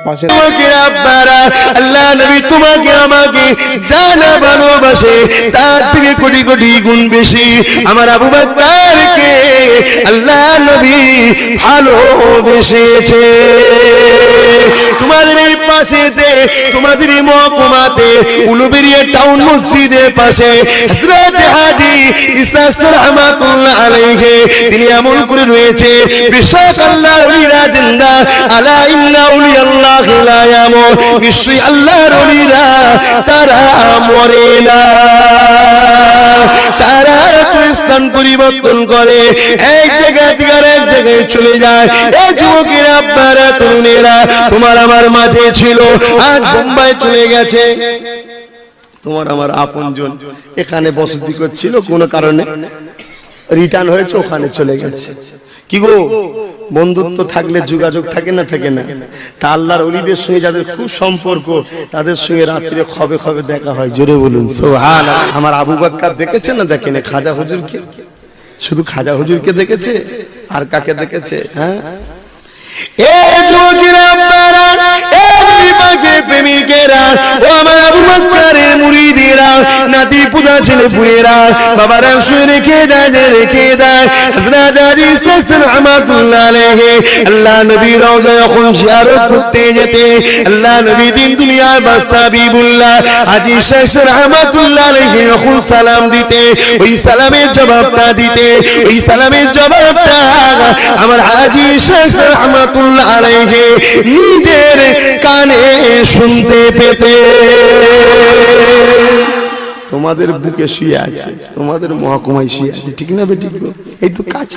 তোমাকে আব্বারা আল্লাহ নবী তোমাকে আমাকে জানা ভালোবাসে, তার থেকে কোটি কোটি গুণ বেশি আমার আবু বকরকে আল্লাহ নবী ভালোবেসেছে। তোমাদের এই পাশেতে, তোমাদের এই মহকুমাতে উলুবেড়িয়া টাউন মসজিদের পাশে হযরত হাজী ইসহাক রাহমাতুল্লাহ আলাইহি তিনি আমল করে রয়েছে, বিশ্বক আল্লাহর ওলিরা জিন্দা, আলা ইন্না আউলিয়াল্লাহি লা ইয়ামুত, নিশ্চয়ই আল্লাহর ওলিরা তারা মরে না, তারা স্থান পরিবর্তন করে, এক জায়গা থেকে আরেক জায়গায় চলে যায়। এই যুবকেরা আব্বারা তরুণেরা তোমার আমার মাঝে ছিল, আজ বোম্বাই চলে গেছে। তোমার আমার আপনজন এখানে বসতি করছিল, কোনো কারণে রিটার্ন হয়েছে, ওখানে চলে গেছে। কি গো, বন্ধুত্ব থাকলে যোগাযোগ থাকে না, থাকে না? তা আল্লাহর ওলিদের সঙ্গে যাদের খুব সম্পর্ক, তাদের সঙ্গে রাত্রে খবে খবে দেখা হয়। জোরে বলুন সুবহানাল্লাহ। আমার আবু বকর দেখেছে না, দেখে না? খাজা হুজুরকে, শুধু খাজা হুজুরকে দেখেছে, আর কাকে দেখেছে? হ্যাঁ, এই যুবকেরা আপনারা, এই বিপাকে প্রেমিকেরা, ও আমার আবু বকরের মুরিদেরা, নাতি পুতা ছেলে পুয়েরা, বাবারা শুয়ে রেখে দেয়, রেখে দেয়। হযরত হাজী ইসহাক রাহমাতুল্লাহ আলাইহি আল্লাহ নবীর রওজা যখন জিয়ারত করতে যেতে, আল্লাহ নবী দিন দুনিয়ার বাদশা হাবিবুল্লাহ হাজী ইসহাক রাহমাতুল্লাহ আলাইহি যখন সালাম দিতে, ওই সালামের জবাবটা দিতে, ওই সালামের জবাবটা আমার হাজী ইসহাক রাহমাতুল্লাহ আলাইহি নিজের কানে শুনতে পেতে। তোমাদের বুকে শুয়ে আছে, তোমাদের মহকুমায় শুয়ে আছে, ঠিক না বেঠিক? এই তো কাজ,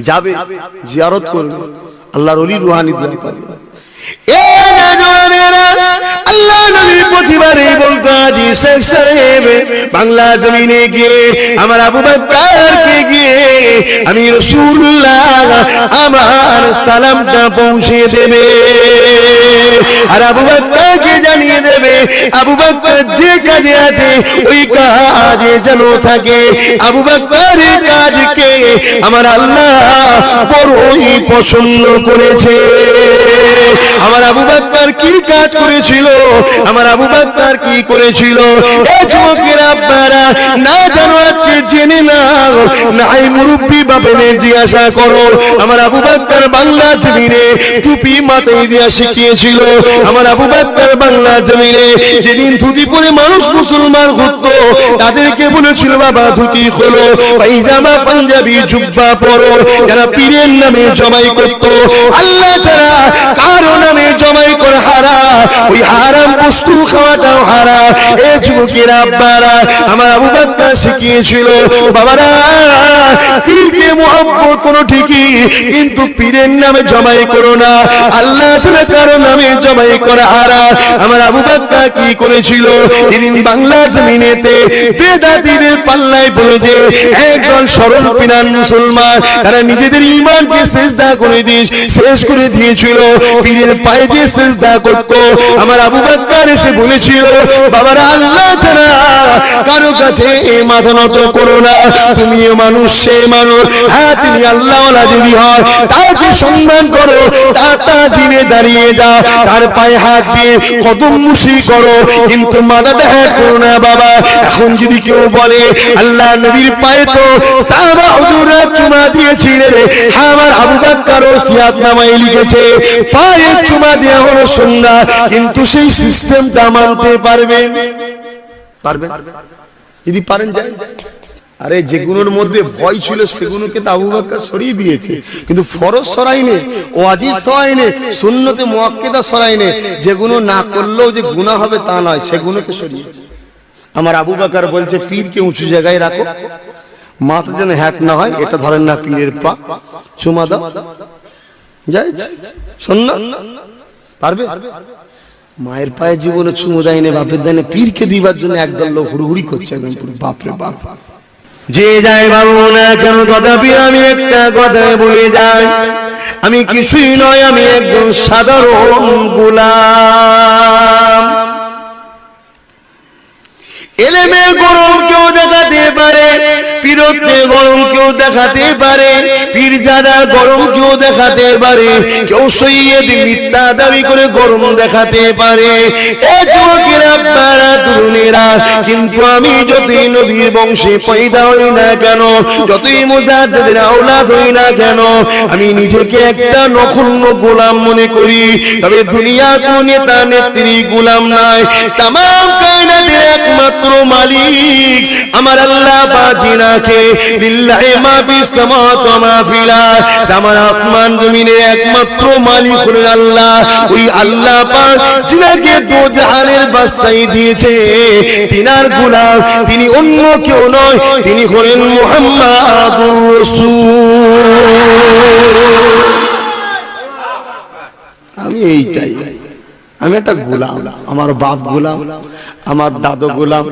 যাবে জিয়ারত করবে, আল্লাহর ওলি রুহানি দোয়া পাবে। আল্লাহ নবী প্রতিবারে বলতো, হাজী ইসহাক সাহেব বাংলা জমিনে গিয়ে আমার আবু বকরকে গিয়ে আমি রাসূলুল্লাহ আমার সালামটা পৌঁছে দেবে, আর আবু বকরকে জানিয়ে দেবে আবু বকর যে কাজে আছে ওই কাজে যেন থাকে। আবু বকরের কাজকে আমার আল্লাহ বড়ই পছন্দ করেছে। আমার আবু বকর কি কাজ করেছিল, আমার আবু বকর কি করেছিল? এই যুবকেরা আপনারা না জানো, আজকে জেনে নাও, নাই মুরব্বী বাপেদের জিজ্ঞাসা করো। আমার আবু বকর বাংলা জমিনে টুপি মাথায় দিয়া শিখিয়েছিল। আমার আবু বকর বাংলা জমিনে যেদিন ধুতি পরে মানুষ মুসলমান হতো, তাদেরকে বলেছিল বাবা ধুতি খোলো, পায়জামা পাঞ্জাবি জুব্বা পরো। যারা পীরের নামে জবাই করত, আল্লাহ ছাড়া কারো নামে জবাই করে হারাম, ওই হারাম বস্তু খাওয়াটাও হারাম। এই যুবকেরা আব্বারা আমার আবু বকর শিখিয়েছিল, বাবারা পীরকে মুহাব্বত করো ঠিকই, কিন্তু পীরের নামে জবাই করো না, আল্লাহ ছাড়া কারো নামে জবাই করা হারাম। আমার আবু বকর কি করেছিল? এদিন বাংলা জমিনেতে বেদাতীদের পাল্লায় পড়েছে একদল সরল পিনান মুসলমান, তারা নিজেদের ঈমানকে সিজদা করে দিয়ে শেষ করে দিয়েছিল, পীরের পায়ে যে সিজদা করত। আমার আবু বকর এসে বলেছিল, বাবারা আল্লাহ ছাড়া কারো কাছে মাথা নত করো না, তুমিও মানুষ সে মানুষ। হ্যাঁ, তিনি আল্লাহওয়ালা যদি হয় তাকে সম্মান করো, তার তাজিমে দাঁড়িয়ে যাও, তার পায়ে হাত দিয়ে কদম মুশি করো, কিন্তু মাথাটা হ্যাঁ করো না বাবা। এখন যদি কেউ বলে আল্লাহ নবীর পায়ে তো সাহাবা হুজুররা চুমা দিয়েছিলেন, হ্যাঁ আমার আবু বকর ওসিয়াতনামায় লিখেছে পায়ে চুমা দেওয়া হলো সুন্নাত, কিন্তু সেই সিস্টেমটা মানতে পারবে? যদি পারেন যায়। আরে যেগুলোর মধ্যে ভয় ছিল সেগুলোকে তো আবু বকর সরিয়ে দিয়েছে, কিন্তু ফরজ সরাইনে, ওয়াজিব সরাইনে, সুন্নতে মুআক্কাদা সরাইনে। যেগুলো না করলেও যে গুনাহ হবে তা নয়, সেগুলোকে সরিয়েছে। আমার আবু বকর বলছে পীরকে উঁচু জায়গায় রাখো, মাথা যেন হ্যাট না হয়, এটা ধরেন না পীরের পা, চুমা দাও, যায় সুন্নাত। পারবে? মায়ের পায়ে জীবনে চুমু দেয়নি, বাপের দেয়নি, পীরকে দিবার জন্য একদল লোক হুড়ুহুড়ি করছে একদম পুরো বাপরে বাপ। যে যাই বাবু না কেন, তথাপি আমি একটা কথা বলে যাই, আমি কিছুই নয়, আমি একজন সাধারণ গোলাম। এলেমের গরম কেউ দেখাতে পারে, পীরত্বে গরম কেউ দেখাতে পারে, পীরজাদার গরম কেউ দেখাতে পারে, কেউ সৈয়দ মিথ্যা দাবি করে গরম দেখাতে পারে। এ যুবকেরা, আপনারা তরুণেরা, কিন্তু আমি যতই নবীর বংশে পয়দা হই না কেন, যতই মুজাদ্দিদের আওলাদ হই না কেন, আমি নিজেকে একটা নগণ্য গোলাম মনে করি। তবে দুনিয়ার কোন নেতা নেত্রী গোলাম নাই, তামাম কায়নাতের একমাত্র মালিক আমার আল্লাহ বাজিনাকে। লিল্লাহি মা ফিস সামাওয়াতি ওয়া মা ফিল আরদ, আমার আসমান জমিনের একমাত্র মালিক হলেন আল্লাহ। ওই আল্লাহ পাক যিনাকে দো জাহানের বাদশাহী দিয়েছে, তিনার গোলাম তিনি অন্য কেউ নয়, তিনি হলেন মুহাম্মাদুর রাসূল। আমি এইটাই, আমি একটা গোলাম, আমার বাপ গোলাম, আমার দাদু গোলাম,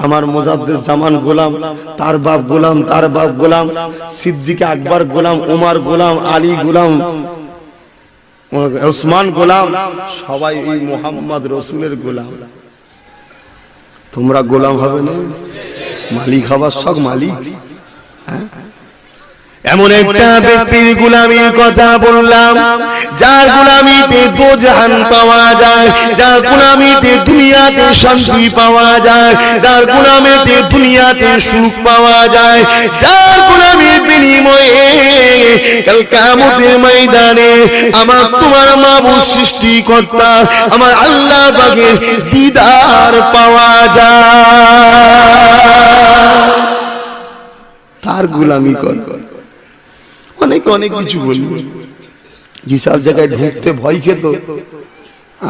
আমার মুজাদ্দিদ জামান গোলাম, তার বাপ গোলাম, তার বাপ গোলাম, সিদ্দিক আকবর গোলাম, ওমর গোলাম, আলী গোলাম, ওসমান গোলাম, সবাই এই মুহাম্মদ রাসূলের গোলাম। তোমরা গোলাম হবে না, মালিক হবার সব মালিক। এমন একটা ব্যক্তির গোলামির কথা বললাম, যার গোলামিতে দো জাহান পাওয়া যায়, যার গোলামিতে দুনিয়াতে শান্তি পাওয়া যায়, যার গোলামিতে দুনিয়াতে সুখ পাওয়া যায়, যার গোলামির বিনিময়ে কাল কিয়ামতের ময়দানে আমার তোমার মাবুদ সৃষ্টিকর্তা আমার আল্লাহ পাকের দিদার পাওয়া যায়। তার গোলামি কর। অনেকে অনেক কিছু বলবো, যেসব জায়গায় ঢুকতে ভয় খেত,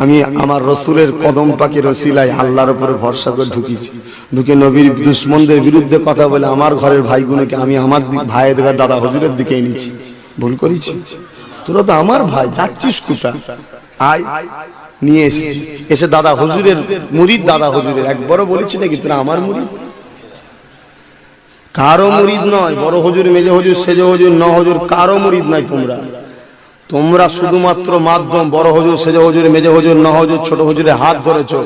আমি আমার রসুলের কদম পাকের ওসিলায় আল্লাহর উপরে ভরসা করে ঢুকেছি। ঢুকে নবীর দুশমনদের বিরুদ্ধে কথা বলে আমার ঘরের ভাইগুলোকে আমি আমার ভাইয়ের দাদা হুজুরের দিকে এনেছি। ভুল করেছি? তোরা তো আমার ভাই, যাচ্ছিস কোথা? আয় নিয়ে এসে দাদা হুজুরের মুরিদ, দাদা হুজুরের একবারও বলেছি নাকি তোরা আমার মুরিদ? কারো মুরিদ নয়, বড় হুজুর, মেজে হুজুর, সেজে হুজুর, ন হুজুর, কারো মুরিদ নাই। তোমরা শুধুমাত্র মাধ্যম। বড় হুজুর, সেজে হুজুর, মেজে হুজুর, ন হুজুর, ছোট হুজুরের হাত ধরেছো।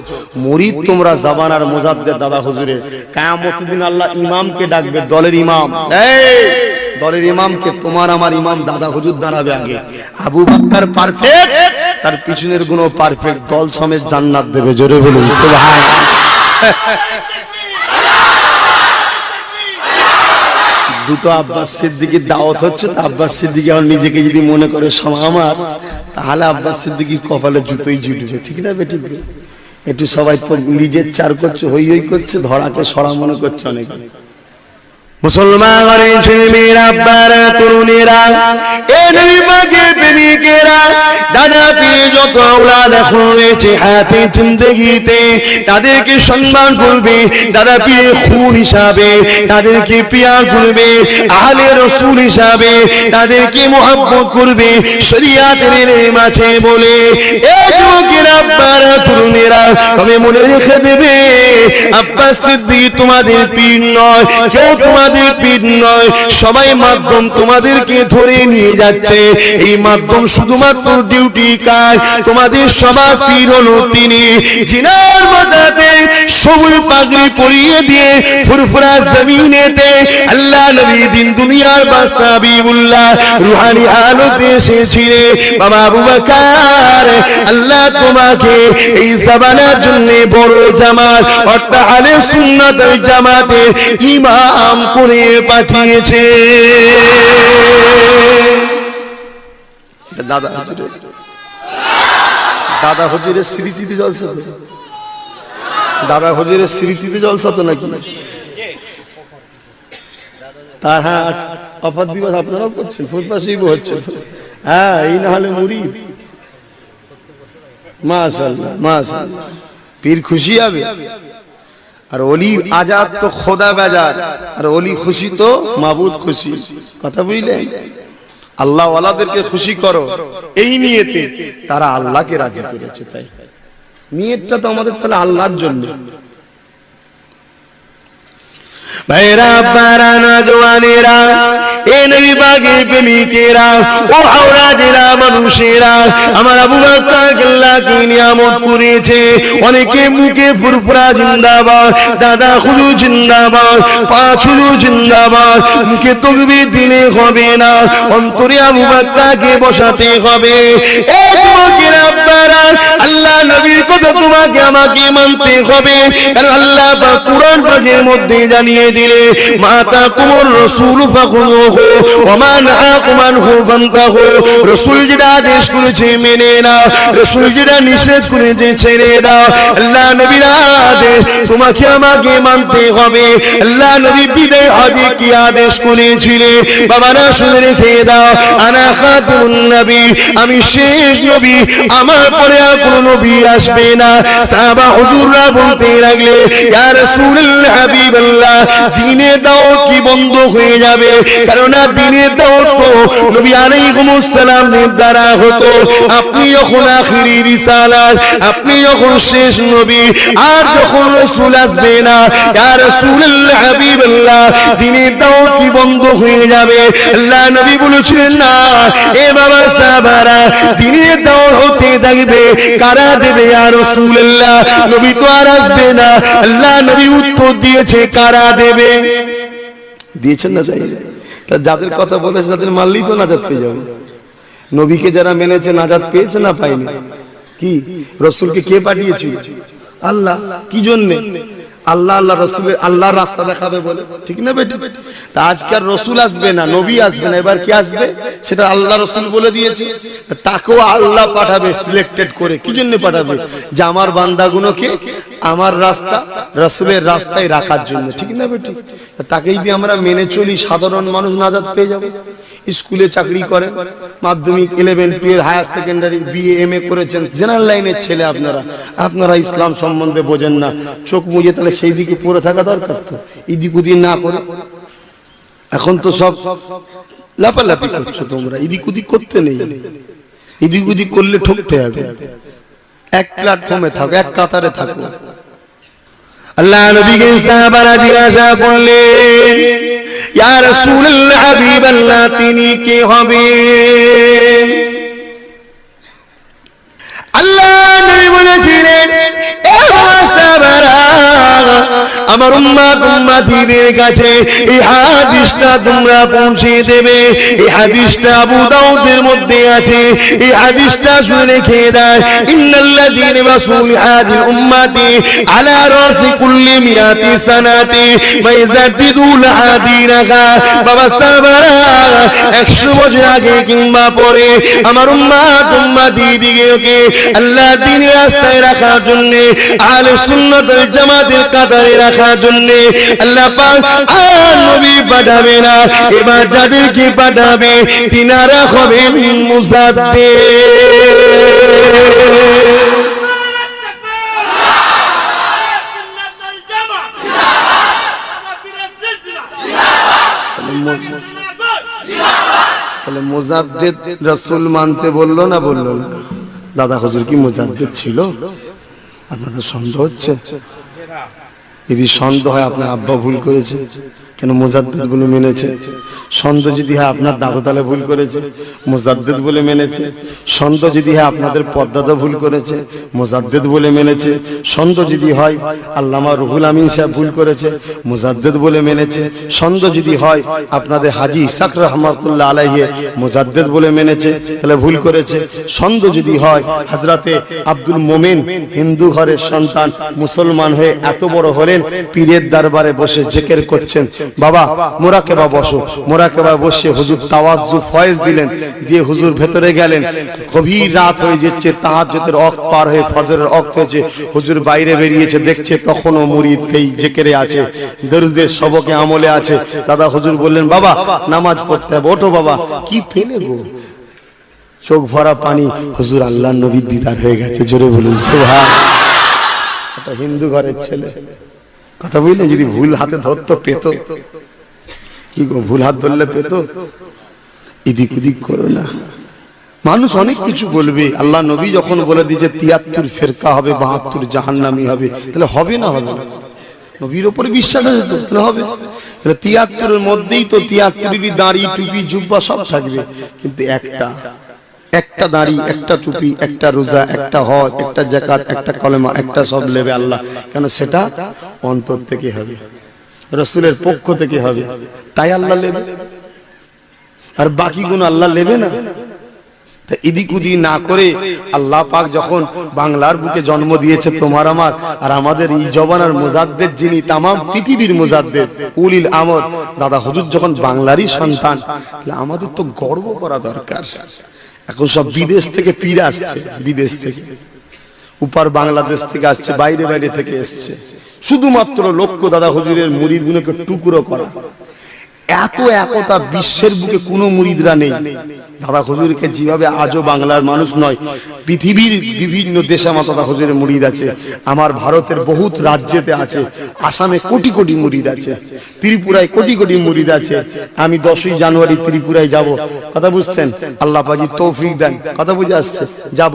মুরিদ তোমরা জাবানার মুজাদ্দিদ দাদা হুজুরের। কিয়ামতের দিন আল্লাহ ইমামকে ডাকবে, দলের ইমাম, দলের ইমামকে, তোমার আমার ইমাম দাদা হুজুর দাঁড়াবে আগে। আবু বকর পারফেক্ট, তার পিছনের গুণ পারফেক্ট, দল সমেত জান্নাত দেবে। জোরে বলুন সুবহানাল্লাহ। দুটো আব্বাস সিদ্দিকীর দাওয়াত হচ্ছে, তা আব্বাস সিদ্দিকী এখন নিজেকে যদি মনে করে আমার, তাহলে আব্বাস সিদ্দিকীর কপালে জুতোই জুটবে। ঠিক না বে? ঠিক। একটু সবাই তো নিজের চার করছে, হই হই করছে, ধরাকে সরা মনে করছে অনেক। মুসলমান ঘরের ছেলে মেয়েরা, আব্বারা, তরুণেরা, এ নবী পাকের প্রেমিকেরা, দাদা পীর যত আওলাদ এখন রয়েছে হায়াতে জিন্দেগিতে, তাদেরকে সম্মান করবে, দাদা পীরের খুন হিসাবে তাদেরকে পিয়ার করবে, আহলে রাসূল হিসাবে তাদেরকে মুহাব্বত করবে, শরীয়তের ইলম আছে বলে। এ যুবকেরা, আব্বারা, তরুণেরা, তবে মনে রেখে দেবে, আব্বাস সিদ্দিক তোমাদের পীর নয়, কেউ তোমাদের পীর নয়, সবাই মাধ্যম তোমাদেরকে ধরে নিয়ে যাচ্ছে। এই মাধ্যম শুধুমাত্র ডিউটি কাজ, তোমাদের সবার পীর হলো তিনি, জিনার মাথাতে সবুজ পাগড়ি পরিয়ে দিয়ে ফুরফুরা জমিনেতে আল্লাহ নবী দিন দুনিয়ার বাদশা হাবিবুল্লাহ রুহানি আলোতে এসেছিলেন। বাবা আবু বকর, আল্লাহ তোমাকে এই জামানার জন্য বড় জামাত অর্থাৎ আহলে সুন্নাত ওয়াল জামাতের ইমাম করে পাঠিয়েছে। দাদা হুজুরের, দাদা হুজুরের স্মৃতিতে জলসা তো, দাদা হুজুরের স্মৃতিতে জলসা তো নাকি? তার হ্যাঁ অফার দিবস আপনারাও করছেন, ফুটপাশেই হচ্ছে। হ্যাঁ, এই না হলে মুরিদ। মাশাআল্লাহ মাশাআল্লাহ, পীর খুশি হবে। আর ওলি আজাদ তো খোদা বেজার, আর ওলি খুশি তো মাবুদ খুশি। কথা বুঝলেন? আল্লাহ ওয়ালাদেরকে খুশি করো, এই নিয়তে তারা আল্লাহকে রাজি করেছে। তাই নিয়তটা তো আমাদের তাহলে আল্লাহর জন্য। ভাইরা, বারা, নওজওয়ানেরা, এ নবী পাকের প্রেমিকেরা, ও হাওড়া জেলা মানুষেরা, আমার আবু বকর আল্লাহকে নিয়ামত করেছে। অনেকে মুখে ফুরফুরা জিন্দাবাদ, দাদা হুজুর জিন্দাবাদ, পাঁচ হুজুর জিন্দাবাদ, মুখে তাকবীর দিলে হবে না, অন্তরে আবু বকরকে বসাতে হবে। এ যুবকেরা আপনারা, আল্লাহ নবীর কথা তোমাকে আমাকে মানতে হবে, কারণ আল্লাহ পাক কুরআন পাকের মধ্যে জানিয়ে দিলে মাতা কুমুর রাসূল ফাখুযুহু ওয়া মা নাহাকুম আনহু ফান্তাহু। রাসূল যেটা আদেশ করেছে মেনে নাও, রাসূল যেটা নিষেধ করেছে ছেড়ে দাও। আল্লাহ নবীর আদেশ তোমাকে আমাকে মানতে হবে। আল্লাহ নবী বিদায় হজে কি আদেশ করেছিলেন বাবারা শুনে রেখে দাও, আনা খাতামুন নবী, আমি শেষ নবী, আমার পরে আর কোনো নবী আসবে না। সাহাবা হুজুররা বলতে লাগলে, ইয়া রাসূলুল্লাহ হাবিবাল্লাহ, দ্বীনের দাওয়াত কি বন্ধ হয়ে যাবে? কারণ দ্বীনের দাওয়াত তো নবী আলাইহিস সালামের দ্বারা হতো। আপনি যখন আখিরি রিসালাত, আপনি যখন শেষ নবী, আর যখন রাসূল আসবে না, ইয়া রাসূলুল্লাহ হাবিবাল্লাহ, দ্বীনের দাওয়াত কি বন্ধ হয়ে যাবে? আল্লাহ নবী বলেছিলেন না। এ বাবা সাহাবারা, দ্বীনের দাওয়াত হতে থাকবে, কারা দেবে ইয়া রাসূলুল্লাহ? নবী তো আর আসবে না। আল্লাহ নবী উত্তর দিয়েছে, কারা দেবে? দিয়েছেন না? চাই যাদের কথা বলেছে তাদের মানলেই তো নাজাত পেয়ে যাবে। নবীকে যারা মেনেছে নাজাত পেয়েছে না পায়নি? কি রাসূলকে কে পাঠিয়েছিল? আল্লাহ। কি জন্য? আল্লাহ আল্লাহ রাসূলের আল্লাহর রাস্তা দেখাবে বলে, ঠিক না বেটি? তা আজকাল রাসূল আসবে না, নবী আসবে না, এবার কি আসবে সেটা আল্লাহ রাসূল বলে দিয়েছে। তাকেও আল্লাহ পাঠাবে সিলেক্টেড করে। কি জন্য পাঠাবে? যে আমার বান্দাগুলোকে আমার রাস্তা রাসূলের রাস্তায় রাখার জন্য, ঠিক না বেটি? তাকে যদি আমরা মেনে চলি, সাধারণ মানুষ নাজাত পেয়ে যাবে। স্কুলে চাকরি করেন, মাধ্যমিক 11, 12, হায়ার সেকেন্ডারি, বিএ, এমএ করেছেন, জেনারেল লাইনের ছেলে আপনারা ইসলাম সম্বন্ধে বোঝেন না। চোখ মুজে তাহলে সেই দিকে পড়ে থাকা দরকার তো, এদিক ওদিক না করে। এখন তো সব লাপালাপি করছো তোমরা, এদিক ওদিক করতে নেই। এদিক ওদিক করলে ঠকতে হবে। এক প্ল্যাটফর্মে থাকো, এক কাতারে থাকো। আল্লাহ নবীকে সাহাবারা জিজ্ঞাসা করলেন, ইয়া রাসূলুল্লাহ হাবিবাল্লাহ, তিনি কে হবেন? আল্লাহ নবী বলেছিলেন, এ সাহাবারা, আমার উম্মতিদের কাছে এই হাদিসটা তোমরা পৌঁছে দেবে। এই হাদিসটা আবু দাউদের মধ্যে আছে। এই হাদিসটা শুনে রেখে দাও। ইন্নাল্লাযীনা রাসূল হাদিল উম্মতি আলা রাসি কুল্লি মিয়াতি সানাতি মাইজাদিদুল হাদিনাকা। বাবা সাহাবারা, 100 বছর আগে কিংবা পরে আমার উম্মতিদিগকে আল্লাহ দ্বীনের রাস্তায় রাখার জন্য, আহলে সুন্নাত ওয়াল জামাতের কাতারে রাখার জন্য আল্লাহ পাক আর নবী পাঠাবে না। এবার যাদেরকে পাঠাবে তিনারা হবেন মুজাদ্দিদ। তাহলে মুজাদ্দিদ রাসূল মানতে বললো না বললো না? দাদা হুজুর কি মুজাদ্দিদ ছিল? আপনাদের সন্দেহ হচ্ছে? যদি সন্দেহ হয় আপনার আব্বা ভুল করেছে, কেন মুজাদ্দিদ বলে মেনেছে। সন্দেহ যদি হয় আপনার দাদু তাহলে ভুল করেছে, মুজাদ্দিদ বলে মেনেছে। সন্দেহ যদি হয় আপনাদের পদ্মাদা ভুল করেছে, মুজাদ্দিদ বলে মেনেছে। সন্দেহ যদি হয় আল্লামা রুহুল আমিন সাহেব ভুল করেছে, মুজাদ্দিদ বলে মেনেছে। সন্দেহ যদি হয় আপনাদের হাজী ইসহাক রাহমাতুল্লাহ আলাইহি মুজাদ্দিদ বলে মেনেছে, তাহলে ভুল করেছে। সন্দেহ যদি হয় হযরতে আব্দুল মোমেন হিন্দু ঘরের সন্তান, মুসলমান হয়ে এত বড় হলেন, পীরের দরবারে বসে জিকির করছেন, বাবা মুরাকাবা বসো, মুরাকাবা বসে হুজুর তাওয়াজ্জু ফয়েজ দিলেন, দিয়ে হুজুর ভেতরে গেলেন। গভীর রাত হয়ে যাচ্ছে, তাহাজ্জুদের ওয়াক্ত পার হয়ে ফজরের ওয়াক্ত হয়েছে, হুজুর বাইরে বেরিয়েছে, দেখছে তখনও মুরিদ এই জিকিরে আছে, দরুদের সবকে আমলে আছে। দাদা হুজুর বললেন, বাবা নামাজ পড়তে হবে, ওঠো বাবা। কি ফেলে গো, চোখ ভরা পানি। হুজুর আল্লাহর নবীর দিদার হয়ে গেছে। জোরে বলুন সুবহানাল্লাহ। এটা হিন্দু ঘরের ছেলে, কথা বললেন, যদি ভুল হাতে ধরতো পেতো। কি গো, ভুল হাত ধরলে পেতো? এদিক ওদিক করো না। মানুষ অনেক কিছু বলবে। আল্লাহ নবী যখন বলে দিয়েছে 73 ফেরকা হবে, 72 জাহান্নামী হবে, তাহলে হবে না? হবে না? নবীর উপরে বিশ্বাস আছে তো, তাহলে হবে। তাহলে 73-এর মধ্যেই তো 73টি দাড়ি টুপি জুব্বা সব থাকবে, কিন্তু একটা দাড়ি, একটা টুপি, একটা রোজা, একটা হজ, একটা যাকাত, একটা কলেমা, একটা সব নেবে আল্লাহ। কেন? সেটা অন্তর থেকে হবে, রাসূলের পক্ষ থেকে হবে, তাই আল্লাহ নেবে। আর বাকিগুলো আল্লাহ নেবে না। এদিক ওদিক না করে আল্লাহ পাক যখন বাংলার বুকে জন্ম দিয়েছে তোমার আমার আর আমাদের এই জবানার মুজাদ্দেদ, যিনি তামাম পৃথিবীর মুজাদ্দেদ উলিল আমর দাদা হুজুর যখন বাংলারই সন্তান, তাহলে আমাদের তো গর্ব করা দরকার। এখন সব বিদেশ থেকে পীর আসছে, বিদেশ থেকে, উপার বাংলাদেশ থেকে আসছে, বাইরে বাইরে থেকে এসছে, শুধুমাত্র লক্ষ্য দাদা হুজুরের মুরিদ গুলোকে টুকরো করা। এত একতা বিশ্বের বুকে কোনো মুরিদরা নেই। দাদা হুজুরকে যেভাবে আজও বাংলার মানুষ নয়, পৃথিবীর বিভিন্ন দেশে আমার দাদা হুজুরের মুরিদ আছে। আমার ভারতের বহুত রাজ্যেতে আছে, আসামে কোটি কোটি মুরিদ আছে, ত্রিপুরায় কোটি কোটি মুরিদ আছে। আমি 10ই জানুয়ারি ত্রিপুরায় যাব, কথা বুঝছেন? আল্লাহ পাক তৌফিক দেন, কথা বুঝে আসছে, যাব।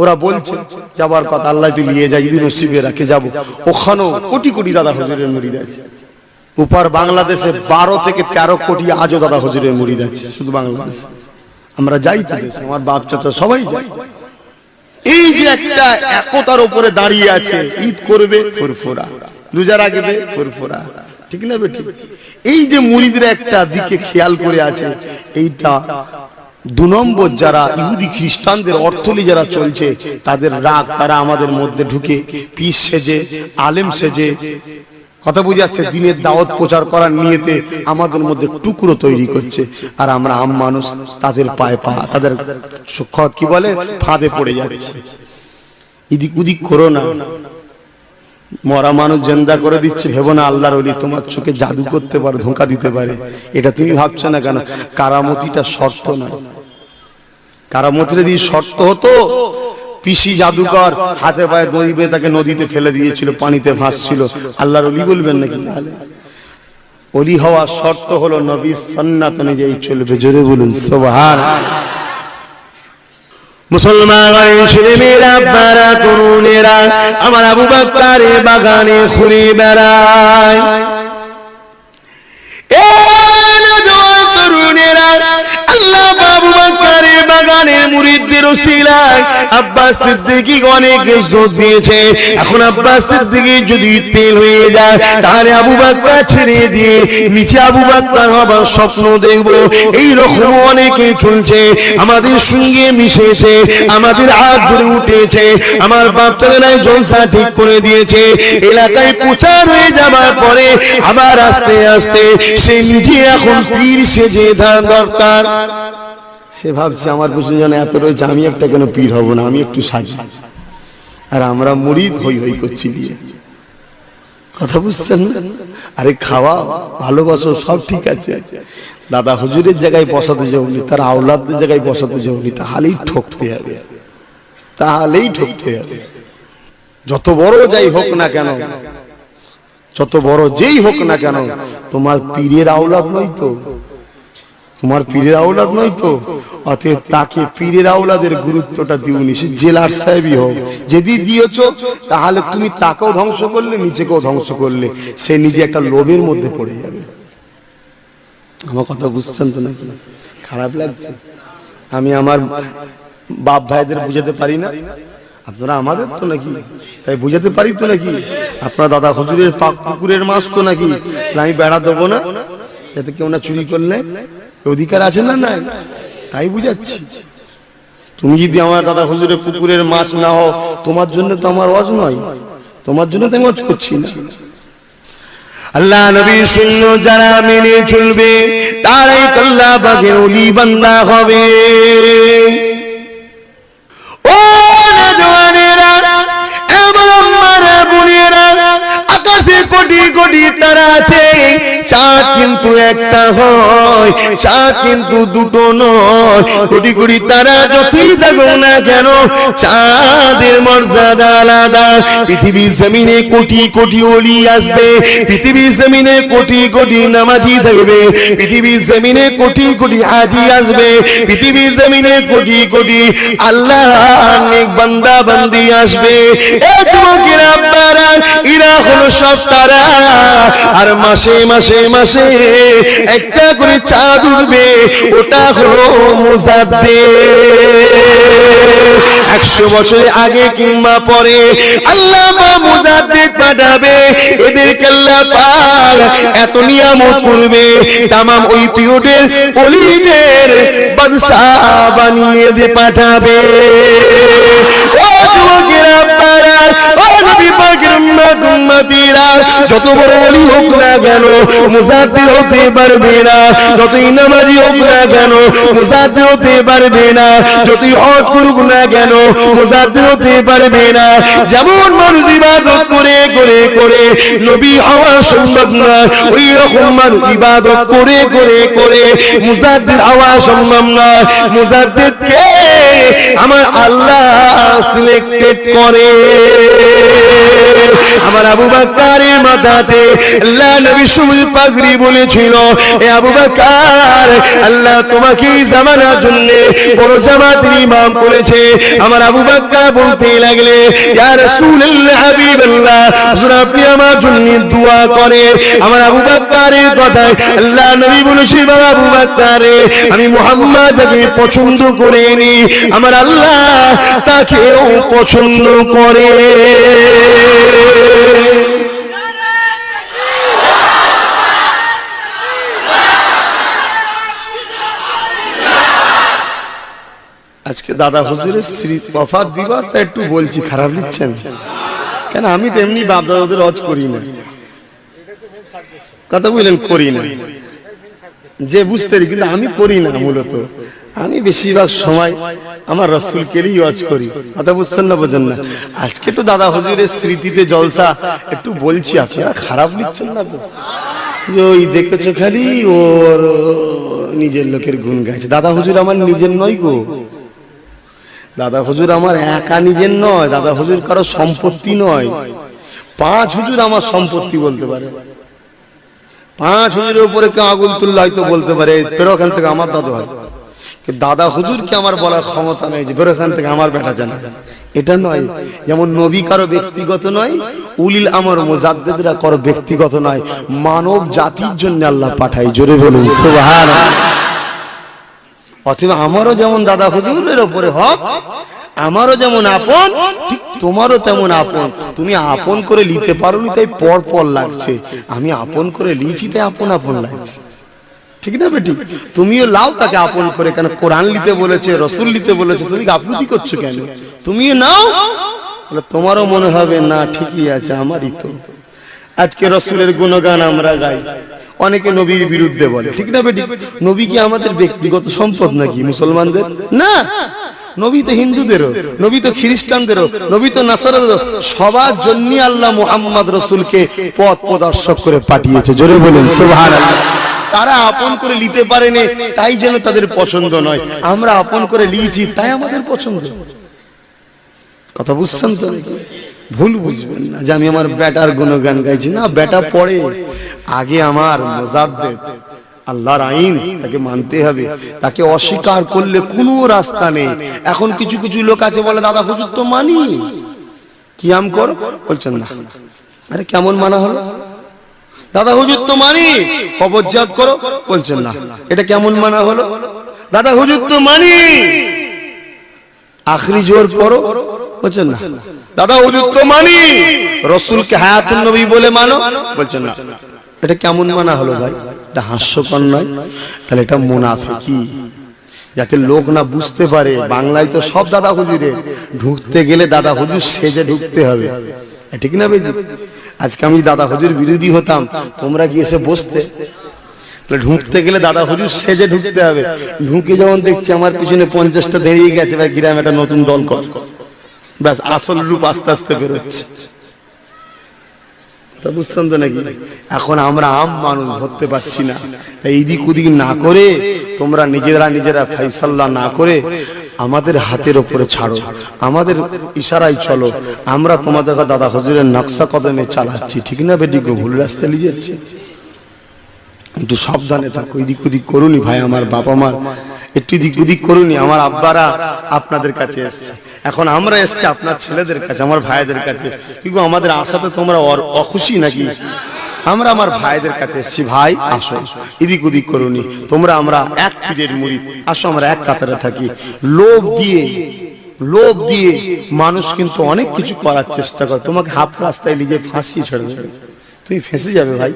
ওরা বলছে যাবার কথা, আল্লাহ যদি নিয়ে যায়, যদি নসিবে রাখে যাব। ওখানেও কোটি কোটি দাদা হুজুরের মুরিদ আছে। উপার বাংলাদেশে 12 থেকে 13 কোটি আজও দাদা হুজুরের মুরিদ আছে, শুধু বাংলাদেশে। আমরা যাই তো, আমার বাপ চাচা সবাই যায়। এই যে একটা একতার উপরে দাঁড়িয়ে আছে, ঈদ করবে ফুরফুরা, রোজা রাখবে ফুরফুরা, ঠিক না বেটি? এই যে মুরিদরা একটা দিকে খেয়াল করে আছে, এইটা 2 নম্বর যারা ইহুদি খ্রিস্টানদের অর্থলি যারা চলছে, তাদের রাগ, তারা আমাদের মধ্যে ঢুকে পীর সেজে, আলেম সেজে, কথা বুঝে আসছে, দিনের দাওয়াত প্রচার করার নিয়তে আমাদের মধ্যে টুকরো তৈরি করছে। আর আমরা আম মানুষ, তাদের পায়ে পা, তাদের সুখত কি বলে, ফাঁদে পড়ে যাচ্ছে। এদিক ওদিক করো না, মরা মানুষ জিন্দা করে দিচ্ছে, ভেবো না আল্লাহর ওলি তোমার চোখে জাদু করতে পারে, ধোঁকা দিতে পারে। এটা তুমি ভাবছো না কেন? কারামতিটা শর্ত নয়। কারামতিটা যদি শর্ত হতো, পিসি জাদুকর হাতে পায়ে দড়ি বেঁধে তাকে নদীতে ফেলে দিয়েছিল, পানিতে ভাসছিল, আল্লাহর ওলি বলবেন নাকি? তাহলে ওলি হওয়ার শর্ত হলো নবীর সুন্নাত অনুযায়ী চলবে। জোরে বলুন সুবহানাল্লাহ। মুসলমান ছেলেমেয়েরা, আপনারা তরুণেরা, আমার আবু বকরের বাগানে ঘুরে বেড়ায়। আল্লাহ আবু বকরের বাগানের মুরিদদের ওসিলায় আব্বাস সিদ্দিকী অনেক ইজ্জত দিয়েছে। এখন আব্বাস সিদ্দিকী যদি তেল হয়ে যায়, তাহলে আবু বকর ছেড়ে দিয়ে নিচে আবু বকর হবার স্বপ্ন দেখব, এই রকম অনেকে চলছে। আমাদের সঙ্গে মিশেছে, আমাদের হাত ধরে উঠেছে, আমার বাপ তাগনায় জলসা ঠিক করে দিয়েছে। এলাকায় প্রচার হয়ে যাবার পরে আবার আস্তে আস্তে সে নিজে এখন পীর সেজে দরকার। সে ভাবছে আমার পিছনে যেন এত রয়েছে, আমি একটা কেন পীর হব না, আমি একটু সাজি। আর আমরা মুরিদ হই হই করছি দিয়ে, কথা বুঝছেন? আরে খাওয়া, ভালোবাসো, সব ঠিক আছে, দাদা হুজুরের জায়গায় বসাতে যাওনি, তার আওলাদদের জায়গায় বসাতে যাওনি, তাহলেই ঠকতে হবে, তাহলেই ঠকতে হবে। যত বড় যাই হোক না কেন, যত বড় যেই হোক না কেন, তোমার পীরের আওলাদ নয় তো, তোমার পীরের আওলাদ নয় তো, অতএব তাকে পীরের আওলাদের গুরুত্বটা দিওনি। সে জেলার সাহেবই হোক, যদি দিয়েছ তাহলে তুমি তাকেও ধ্বংস করলে, নিজেকেও ধ্বংস করলে, সে নিজে একটা লোভের মধ্যে পড়ে যাবে। আমার কথা বুঝছেন তো নাকি? খারাপ লাগছে? আমি আমার বাপ ভাইদের বুঝাতে পারি না, আপনারা আমাদের তো নাকি, তাই বুঝাতে পারি তো নাকি? আপনার দাদা হুজুরের পাক পুকুরের মাছ তো নাকি, আমি বেড়া দেবো না যাতে কেউ না চুরি করলে, অধিকার আছে না? নাই, তাই বুঝাচ্ছি। তুমি যদি আমার দাদা হুজুরের পুকুরের মাছ না হও, তোমার জন্য তো আমার ওয়াজ নয়, তোমার জন্য তো আমি ওয়াজ করছি না। আল্লাহ নবী সুন্নাত যারা মেনে চলবে, তারাই আল্লাহ পাকের ওলি বান্দা হবে। ও নওজওয়ানেরা, এমন মারা বোনেরা, আকাশে কোটি কোটি তারা আছে, চাঁদ কিন্তু একটা হয়, চাঁদ কিন্তু দুটো নয়। কোটি কোটি তারা যতই থাকুক না কেন, চাঁদের মর্যাদা আলাদা। পৃথিবীর জমিনে কোটি কোটি ওলি আসবে, পৃথিবীর জমিনে কোটি কোটি নামাজি থাকবে, পৃথিবীর জমিনে কোটি কোটি হাজি আসবে, পৃথিবীর জমিনে কোটি কোটি আল্লাহর নেক বান্দা বান্দি আসবে। এ যুবকেরা, আপনারা, এরা হলো সব তারা। আর মাসে মাসে মাসে মাসে একটা করে চাঁদ উঠবে, ওটা হলো মুজাদ্দিদ। 100 বছরের আগে কিংবা পরে আল্লাহ মুজাদ্দিদ পাঠাবে, এদেরকে আল্লাহ পাক এত নিয়ামত করবে, তামাম ওই পিরিয়ডের ওলিদের বাদশা বানিয়ে দিয়ে পাঠাবে। ও যুবকেরা, আপনারা, ও নবী পাকের উম্মতিরা, যত বড় ওলি হোক না কেন মুজাদ্দিদ হতে পারবে না, যতই নামাজি হোক না কেন মুজাদ্দিদ হতে পারবে না, যতই হজ করুক না কেন মুজাদ্দিদ হতে পারবে না। যেমন মানুষ ইবাদত করে করে করে নবী হওয়া সম্ভব না, ওই রকম মানুষ ইবাদত করে করে করে মুজাদ্দিদ হওয়া সম্ভব না। মুজাদ্দিদকে আমার আল্লাহ সিলেক্টেড করে। আমার আবু বকরের মাথাতে আল্লাহ নবী সুবুল পাগড়ি বলেছিল, এ আবু বকর, আল্লাহ তোমাকে জামানার জন্য বড় জামাতের ইমাম করেছে। আমার আবু বকর বলতে লাগলে, ইয়া রাসূলুল্লাহ, হাবিবাল্লাহ, হুজুর আপনি আমার জন্য দোয়া করে। আমার আবু বকরের কথায় আল্লাহ নবী বলেছে, আবু বকর, আমি মুহাম্মদকে পছন্দ করিনি, আমার আল্লাহ তাকেও পছন্দ করে। আজকে দাদা হুজুরের ওয়াফাত দিবস, তা একটু বলছি, খারাপ নিচ্ছেন কেন? আমি তো এমনি বাপ দাদাদের হজ করি না, কথা বললেন, করি না যে বুঝতে, কিন্তু আমি করি না। মূলত আমি বেশিরভাগ সময় আমার রাসূলকেই হজ করি, কথা বুঝছেন না, বোঝেন না? আজকে তো দাদা হুজুরের স্মৃতিতে জলসা একটু বলছি, আপনারা খারাপ নিচ্ছেন না তো? ওই দেখেছো খালি ওর নিজের লোকের গুণ গাইছে। দাদা হুজুর আমার নিজের নয় গো, দাদা হুজুর আমার একা নিজের নয়, দাদা হুজুর কারো সম্পত্তি নয়। 5 হুজুর আমার সম্পত্তি বলতে পারে, 5 হুজুরের উপরে কেউ আগুন তুললে হয়তো বলতে পারে বেরো ওখান থেকে, আমার দাদু হয়। দাদা হুজুরকে আমার বলার ক্ষমতা নেই যে বেরো ওখান থেকে, আমার বেটা জানা, এটা নয়। যেমন নবী কারো ব্যক্তিগত নয়, উলিল আমর মুজাদ্দিদরা কারো ব্যক্তিগত নয়, মানব জাতির জন্য আল্লাহ পাঠায়। জোরে বলুন সুবহানাল্লাহ। অথবা আমারও যেমন দাদা হুজুরের উপরে হক, আমারও যেমন আপন, ঠিক তোমারও তেমন আপন। তুমি আপন করে নিতে পারোনি তাই পর পর লাগছে, আমি আপন করে লিয়েছি তাই আপন আপন লাগছে, ঠিক না বেটি? তুমিও লাও তাকে আপন করে, কেন কোরআন নিতে বলেছে, রাসূল নিতে বলেছে, তুমি গাফলতি করছো কেন? তুমিও নাও, তোমারও মনে হবে না ঠিকই আছে, আমারই তো। আজকে রাসূলের গুণগান আমরা গাই, অনেকে নবীর বিরুদ্ধে বলে, ঠিক না বেটি? নবী কি আমাদের ব্যক্তিগত সম্পদ নাকি মুসলমানদের? না, নবী তো হিন্দুদেরও, নবী তো খ্রিস্টানদেরও, নবী তো নাসারাদেরও, সবার জন্য আল্লাহ মুহাম্মদ রাসূলকে পথ প্রদর্শক করে পাঠিয়েছে। জোরে বলেন সুবহানাল্লাহ। তারা আপন করে নিতে পারেনি তাই যেন তাদের পছন্দ নয়, আমরা আপন করে নিয়েছি তাই আমাদের পছন্দ। কথা বুঝছেন তো? ভুল বুঝবেন না যে আমি আমার বেটার গুণগান গাইছি, না, বেটা পড়ে, আগে আমার মুজাদ্দিদ, আল্লাহর আইন, তাকে মানতে হবে, তাকে অস্বীকার করলে কোনো রাস্তা নেই। এখন কিছু কিছু লোক আছে বলে দাদা হুজুর তো মানি, কিয়াম কর, বলছেন না। আরে কেমন মানা হলো? দাদা হুজুর তো মানি, কবর জিয়ারত করো, বলছেন না, এটা কেমন মানা হলো? দাদা হুজুর তো মানি, আখরি জোর পড়ো, বলছেন না। দাদা হুজুর তো মানি, রাসূলকে হায়াতুন নবী বলে মানো, বলছেন না। এটা কেমন মানা হলো ভাই? এটা হাস্যকর নয়? তাহলে এটা মুনাফিকি, যাতে লোক না বুঝতে পারে। বাংলায় তো সব দাদা হুজুরে, ঢুকতে গেলে দাদা হুজুর সেজে ঢুকতে হবে, ঠিক না বেজি? আজকে আমি দাদা হুজুর বিরোধী হতাম, তোমরা গিয়েছে বসতে, ঢুকতে গেলে দাদা হুজুর সেজে ঢুকতে হবে। ঢুকে যখন দেখছি আমার পিছনে 50টা দাঁড়িয়ে গেছে, ভাই গ্রামে একটা নতুন দল কর, ব্যাস আসল রূপ আস্তে আস্তে বেরোচ্ছে। বুঝছেন তো নাকি? এখন আমরা আম মানুষ ধরতে পারছি না, তাই এদিক ওদিক না করে, তোমরা নিজেরা ফাইসাল্লা না করে আমাদের হাতের উপরে ছাড়ো, আমাদের ইশারায় চলো। আমরা তোমাদের দাদা হুজুরের নকশা কদমে চালাচ্ছি, ঠিক না বেটি? ভুল রাস্তায় নিয়ে যাচ্ছি, একটু সাবধানে থাকো। এদিক ওদিক করুনি ভাই, আমার বাবা মার একটু এদিক ওদিক করুনি। আমার আব্বারা আপনাদের কাছে এসছে, এখন আমরা এসছি আপনার ছেলেদের কাছে, আমার ভাইদের কাছে। কিন্তু আমাদের আশাতে তোমরা অখুশি নাকি? আমরা আমার ভাইদের কাছে এসেছি, ভাই আসো, এদিক ওদিক করুনি তোমরা, আমরা এক পীরের মুরিদ, আসো আমরা এক কাতারে থাকি। লোভ দিয়ে মানুষ কিন্তু অনেক কিছু করার চেষ্টা করে, তোমাকে হাফ রাস্তায় নিজে ফাঁসি ছেড়ে দেবে, তুমি ফেঁসে যাবে ভাই।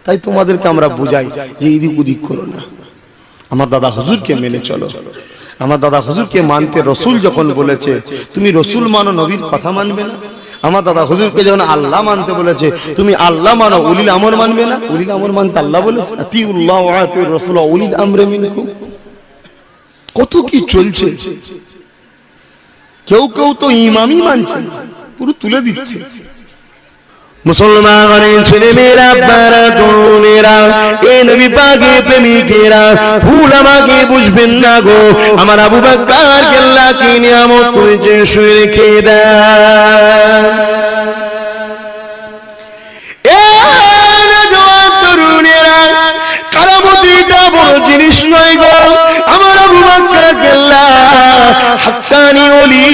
তাই তোমাদেরকে আমরা বুঝাই যে এদিক ওদিক করো না, আমার দাদা হুজুরকে মেনে চলো। আমার দাদা হুজুরকে মানতে রসুল যখন বলেছে তুমি রসুল মানো, নবীর কথা মানবে না? আমার দাদা হুজুরকে যখন আল্লাহ মানতে বলেছে তুমি আল্লাহ মানো, উলিল আমর মানবে না? উলিল আমর মানতে আল্লাহ বলেছে আতিউল্লাহ ওয়া আতিউর রাসূল ওয়া উলিল আমরি মিনকুম। কত কি চলছে, কেউ কেউ তো ইমামই মানছে, পুরো তুলে দিচ্ছে। মুসলমানের ছেলে মেয়েরা, বারা তরুণেরা, এ নবী পাকের প্রেমিকেরা, ভুল আমাকে বুঝবেন না গো, আমার আবু বকর আল্লাহ কি নিয়ামত করেছে শুয়ে রেখে দেন। এ তরুণেরা, কারামতিটা বড় জিনিস নয় গো, আমার আবু বকর আল্লাহ হাক্কানি ওলি,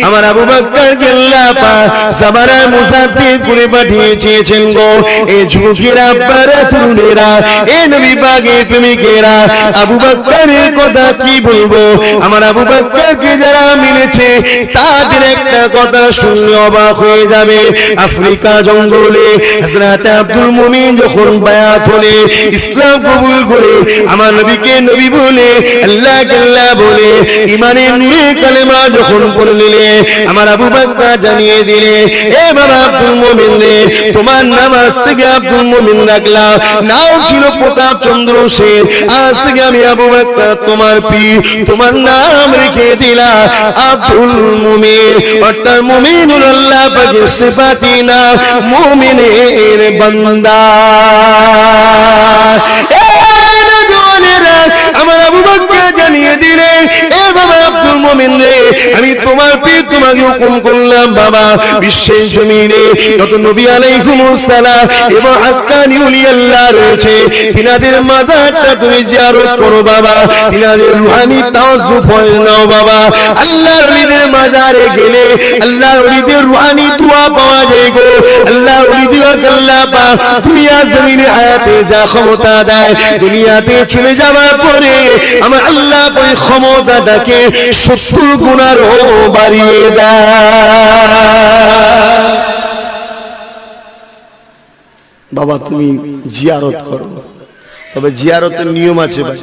আমার আবু বকর আল্লাহ পাক জামানায় মুসাফির করে পাঠিয়েছেন গো। এই যুবকেরা, বারা তরুণেরা, এ নবী পাকের প্রেমিকেরা, আবু বকরের কথা কি বলবো, আমার আবু বকরকে যারা মেনেছে তাদের একটা কথা শুনলে অবাক হয়ে যাবে। আফ্রিকা জঙ্গলে হযরত আব্দুল মুমিন যখন বায়াত হলে, ইসলাম কবুল করে, আমার নবীকে নবী বলে, আল্লাহকে আল্লাহ বলে, ইমানের নূরে কালেমা যখন পড়ে নিলে, আমার আবু বকর জানিয়ে দিলে, এ বাবা আব্দুল মুমিন রে, তোমার নাম আজ থেকে আব্দুল মুমিন রাখলাম, নাও ছিল প্রতাপ চন্দ্র সেন, আজ থেকে আমি আবু বকর তোমার পীর, তোমার নাম রেখে দিলাম আব্দুল মুমিন। অর্থাৎ মুমিনুল আল্লাহ পাকের সিফাতি না, মুমিনের বান্দা। আমার আবু বকর জানিয়ে দিলে, এ বাবা আব্দুল মুমিন রে, আমি তোমার পীর, তোমাকে হুকুম করলাম বাবা, বিশ্বের জমিনে যত নবী আলাইহিমুস সালাম এবং হাক্কানি ওলি আল্লাহ রয়েছে, তিনাদের মাজারটা তুমি জিয়ারত করো বাবা, তিনাদের রুহানি তাওয়াজ্জুহ ফয়েজ নাও বাবা। আল্লাহর ওলিদের মাজারে গেলে আল্লাহর ওলিদের রুহানি দোয়া পাওয়া যায় গো। আল্লাহর ওলিদের আল্লাহ পাক দুনিয়া জমিনে হায়াতে যা ক্ষমতা দেয়, দুনিয়াতে চলে যাওয়ার পরে আমার আল্লাহ ওই ক্ষমতাটাকে 70 গুণারও বাড়িয়ে দেয়। বাবা তুমি জিয়ারত করো, তবে জিয়ারতের নিয়ম আছে ভাই।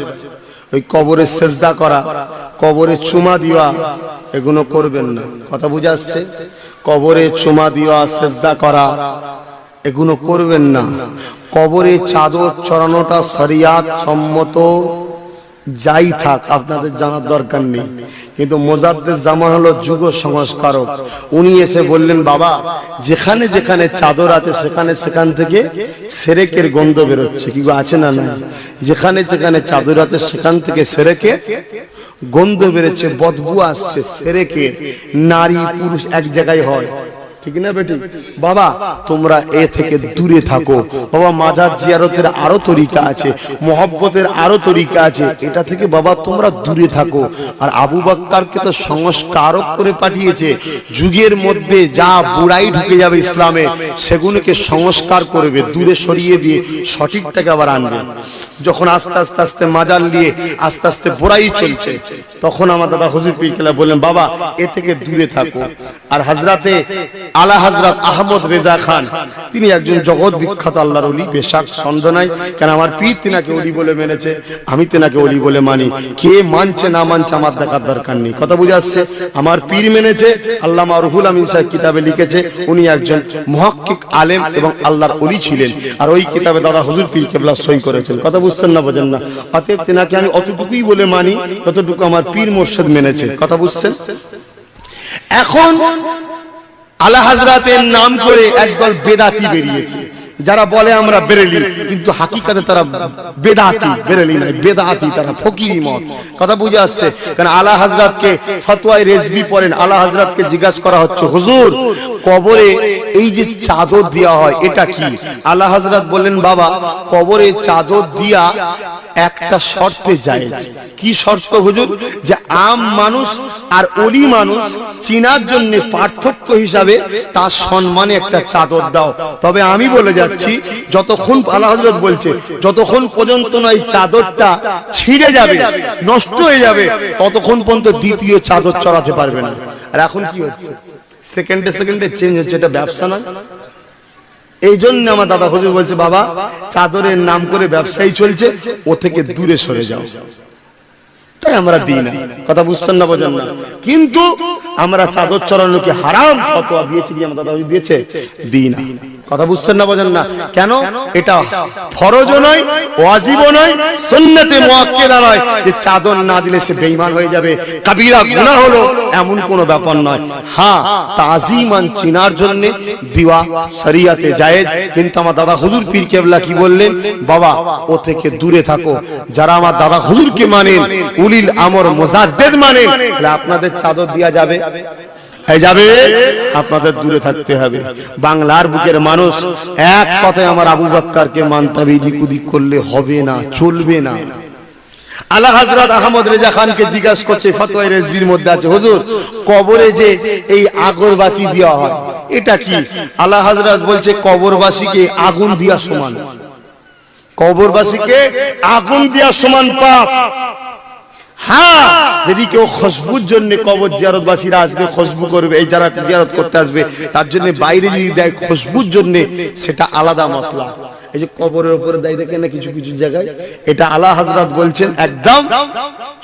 ওই কবরে সেজদা করা, কবরে চুমা দেওয়া, এগুলো করবেন না। কথা বুঝে আসছে? কবরে চুমা দেওয়া, সেজদা করা, এগুলো করবেন না। কবরে চাদর চড়ানোটা শরিয়াত সম্মত, যাই থাক, আপনাদের জানার দরকার নেই। কিন্তু মুজাদ্দিদ জামান হলো যুগ সংস্কারক, উনি এসে বললেন বাবা যেখানে যেখানে চাদর আছে সেখান থেকে সেরেকের গন্ধ বেরোচ্ছে। কি আছে না? না, যেখানে যেখানে চাদর আছে সেখান থেকে সেরেকের গন্ধ বেরোচ্ছে, বদবু আসছে সেরেকের। নারী পুরুষ এক জায়গায় হয়, ঠিক না বেটি? বাবা তোমরা এ থেকে দূরে থাকো বাবা। মাজার জিয়ারতের আরো তরিকা আছে, মহব্বতের আরো তরিকা আছে, এটা থেকে বাবা তোমরা দূরে থাকো। আর আবু বকরকে তো সংস্কারক করে পাঠিয়েছে, যুগের মধ্যে যা বুড়াই ঢুকে যাবে ইসলামে সেগুলোকে সংস্কার করবে, দূরে সরিয়ে দিয়ে সঠিকটাকে আবার আনবে। যখন আস্তে আস্তে আস্তে মাজার নিয়ে আস্তে আস্তে বুড়াই চলছে, তখন আমার দাদা হুজুর পীর কেবলা বললেন বাবা এ থেকে দূরে থাকো। আর হযরতে আলা হযরত আহমদ রেজা খান, তিনি একজন জগৎ বিখ্যাত আল্লাহর ওলি, বেশক সন্দেহ নাই। কেন আমার পীর তিনাকে ওলি বলে মেনেছে, আমি তিনাকে ওলি বলে মানি। কে মানছে না মানছে আমার দেখার দরকার নেই। কথা বুঝে আসছে? আমার পীর মেনেছে। আল্লামা রুহুল আমিন সাহেব কিতাবে লিখেছে উনি একজন মুহাক্কিক আলেম এবং আল্লাহর ওলি ছিলেন, আর ওই কিতাবে দাদা হুজুর পীর কেবলা সই করেছেন। কথা বুঝছেন না বোঝেন না? অতএব তিনাকে আমি অতটুকুই বলে মানি যতটুকু আমার পীর মুর্শিদ মেনেছে। কথা বুঝছেন? এখন আলা হযরতের নাম করে একদল বেদাতি বেরিয়েছে, যারা বলে আমরা বেরেলি, কিন্তু হাকিকাতে তারা বেদাতি, বেরেলি নয় বেদাতি, তারা ফকিরি মত। কথা বুঝে আসছে? কারণ আলা হযরতকে ফতোয়ায়ে রেজবি পড়েন, আলা হযরতকে জিজ্ঞাসা করা হচ্ছে হুজুর কবরে এই যে চাদর দেওয়া হয় এটা কি? আলা হযরত বললেন বাবা কবরে চাদর দিয়া একটা শর্তে জায়েজ। কি শর্ত হুজুর? যে আম মানুষ আর ওলি মানুষ চিনার জন্য পার্থক্য হিসাবে তার সম্মানে একটা চাদর দাও। তবে আমি বলে যাচ্ছি, যতক্ষণ আলা হযরত বলছে যতক্ষণ পর্যন্ত না এই চাদরটা ছিঁড়ে যাবে, নষ্ট হয়ে যাবে, ততক্ষণ পর্যন্ত দ্বিতীয় চাদর চড়াতে পারবে না। আর এখন কি হচ্ছে, সেকেন্ডে সেকেন্ডে চেঞ্জ হচ্ছে, এটা ব্যবসা নয়। এই জন্য আমার দাদা হুজুর বলছে, বাবা চাদরের নাম করে ব্যবসায়ী চলছে, ও থেকে দূরে সরে যাও। তাই আমরা দিই না, কথা বুঝছেন না, বোঝেন না। কিন্তু আমরা চাদর চড়ানোকে হারাম ফতোয়া দিয়েছি, আমার দাদা হুজুর দিয়েছে, দিই না, কথা বুঝছেন না, বোঝেন না। কেন? এটা ফরজও নয়, ওয়াজিবও নয়, সুন্নতে মুআক্কাদা নয় যে চাদর না দিলে সে বেঈমান হয়ে যাবে, কাবীরা গুনাহ হলো, এমন কোনো ব্যাপার নয়। হ্যাঁ, তাজিমান চিনার জন্য দিওয়া শরীয়তে জায়েজ। কিন্তু আমার দাদা হুজুর পীর কেবলা কি বললেন, বাবা ও থেকে দূরে থাকো। যারা আমার দাদা হুজুরকে মানেন, উলিল আমর মুজাদ্দিদ মানেন, তাহলে আপনাদের চাদর দেয়া যাবে? যাবে, আপনাদের দূরে থাকতে হবে। বাংলার বুকের মানুষ এক কথায় আমার আবু বকরকে মানতে হবে, এদিক ওদিক করলে হবে না, চলবে না। আলা হযরত আহমদ রেজা খানকে জিজ্ঞাসা করছে, ফতোয়া রেজবির মধ্যে আছে, হুজুর কবরে যে এই আগরবাতি দেওয়া হয় এটা কি? আলা হযরত বলছে, কবরবাসীকে আগুন দেওয়া সমান, কবরবাসীকে আগুন দেওয়া সমান পাপ। হ্যাঁ, যদি কেউ খুশবুর জন্য কবর জিয়ারতবাসীরা আসবে, খুশবু করবে, এই যারা জিয়ারত করতে আসবে তার জন্য বাইরে যদি দেয় খুশবুর জন্য, সেটা আলাদা মশলা। এই যে কবরের উপরে দেয় দেখেন না কিছু কিছু জায়গায়, এটা আলা হযরত বলছেন একদম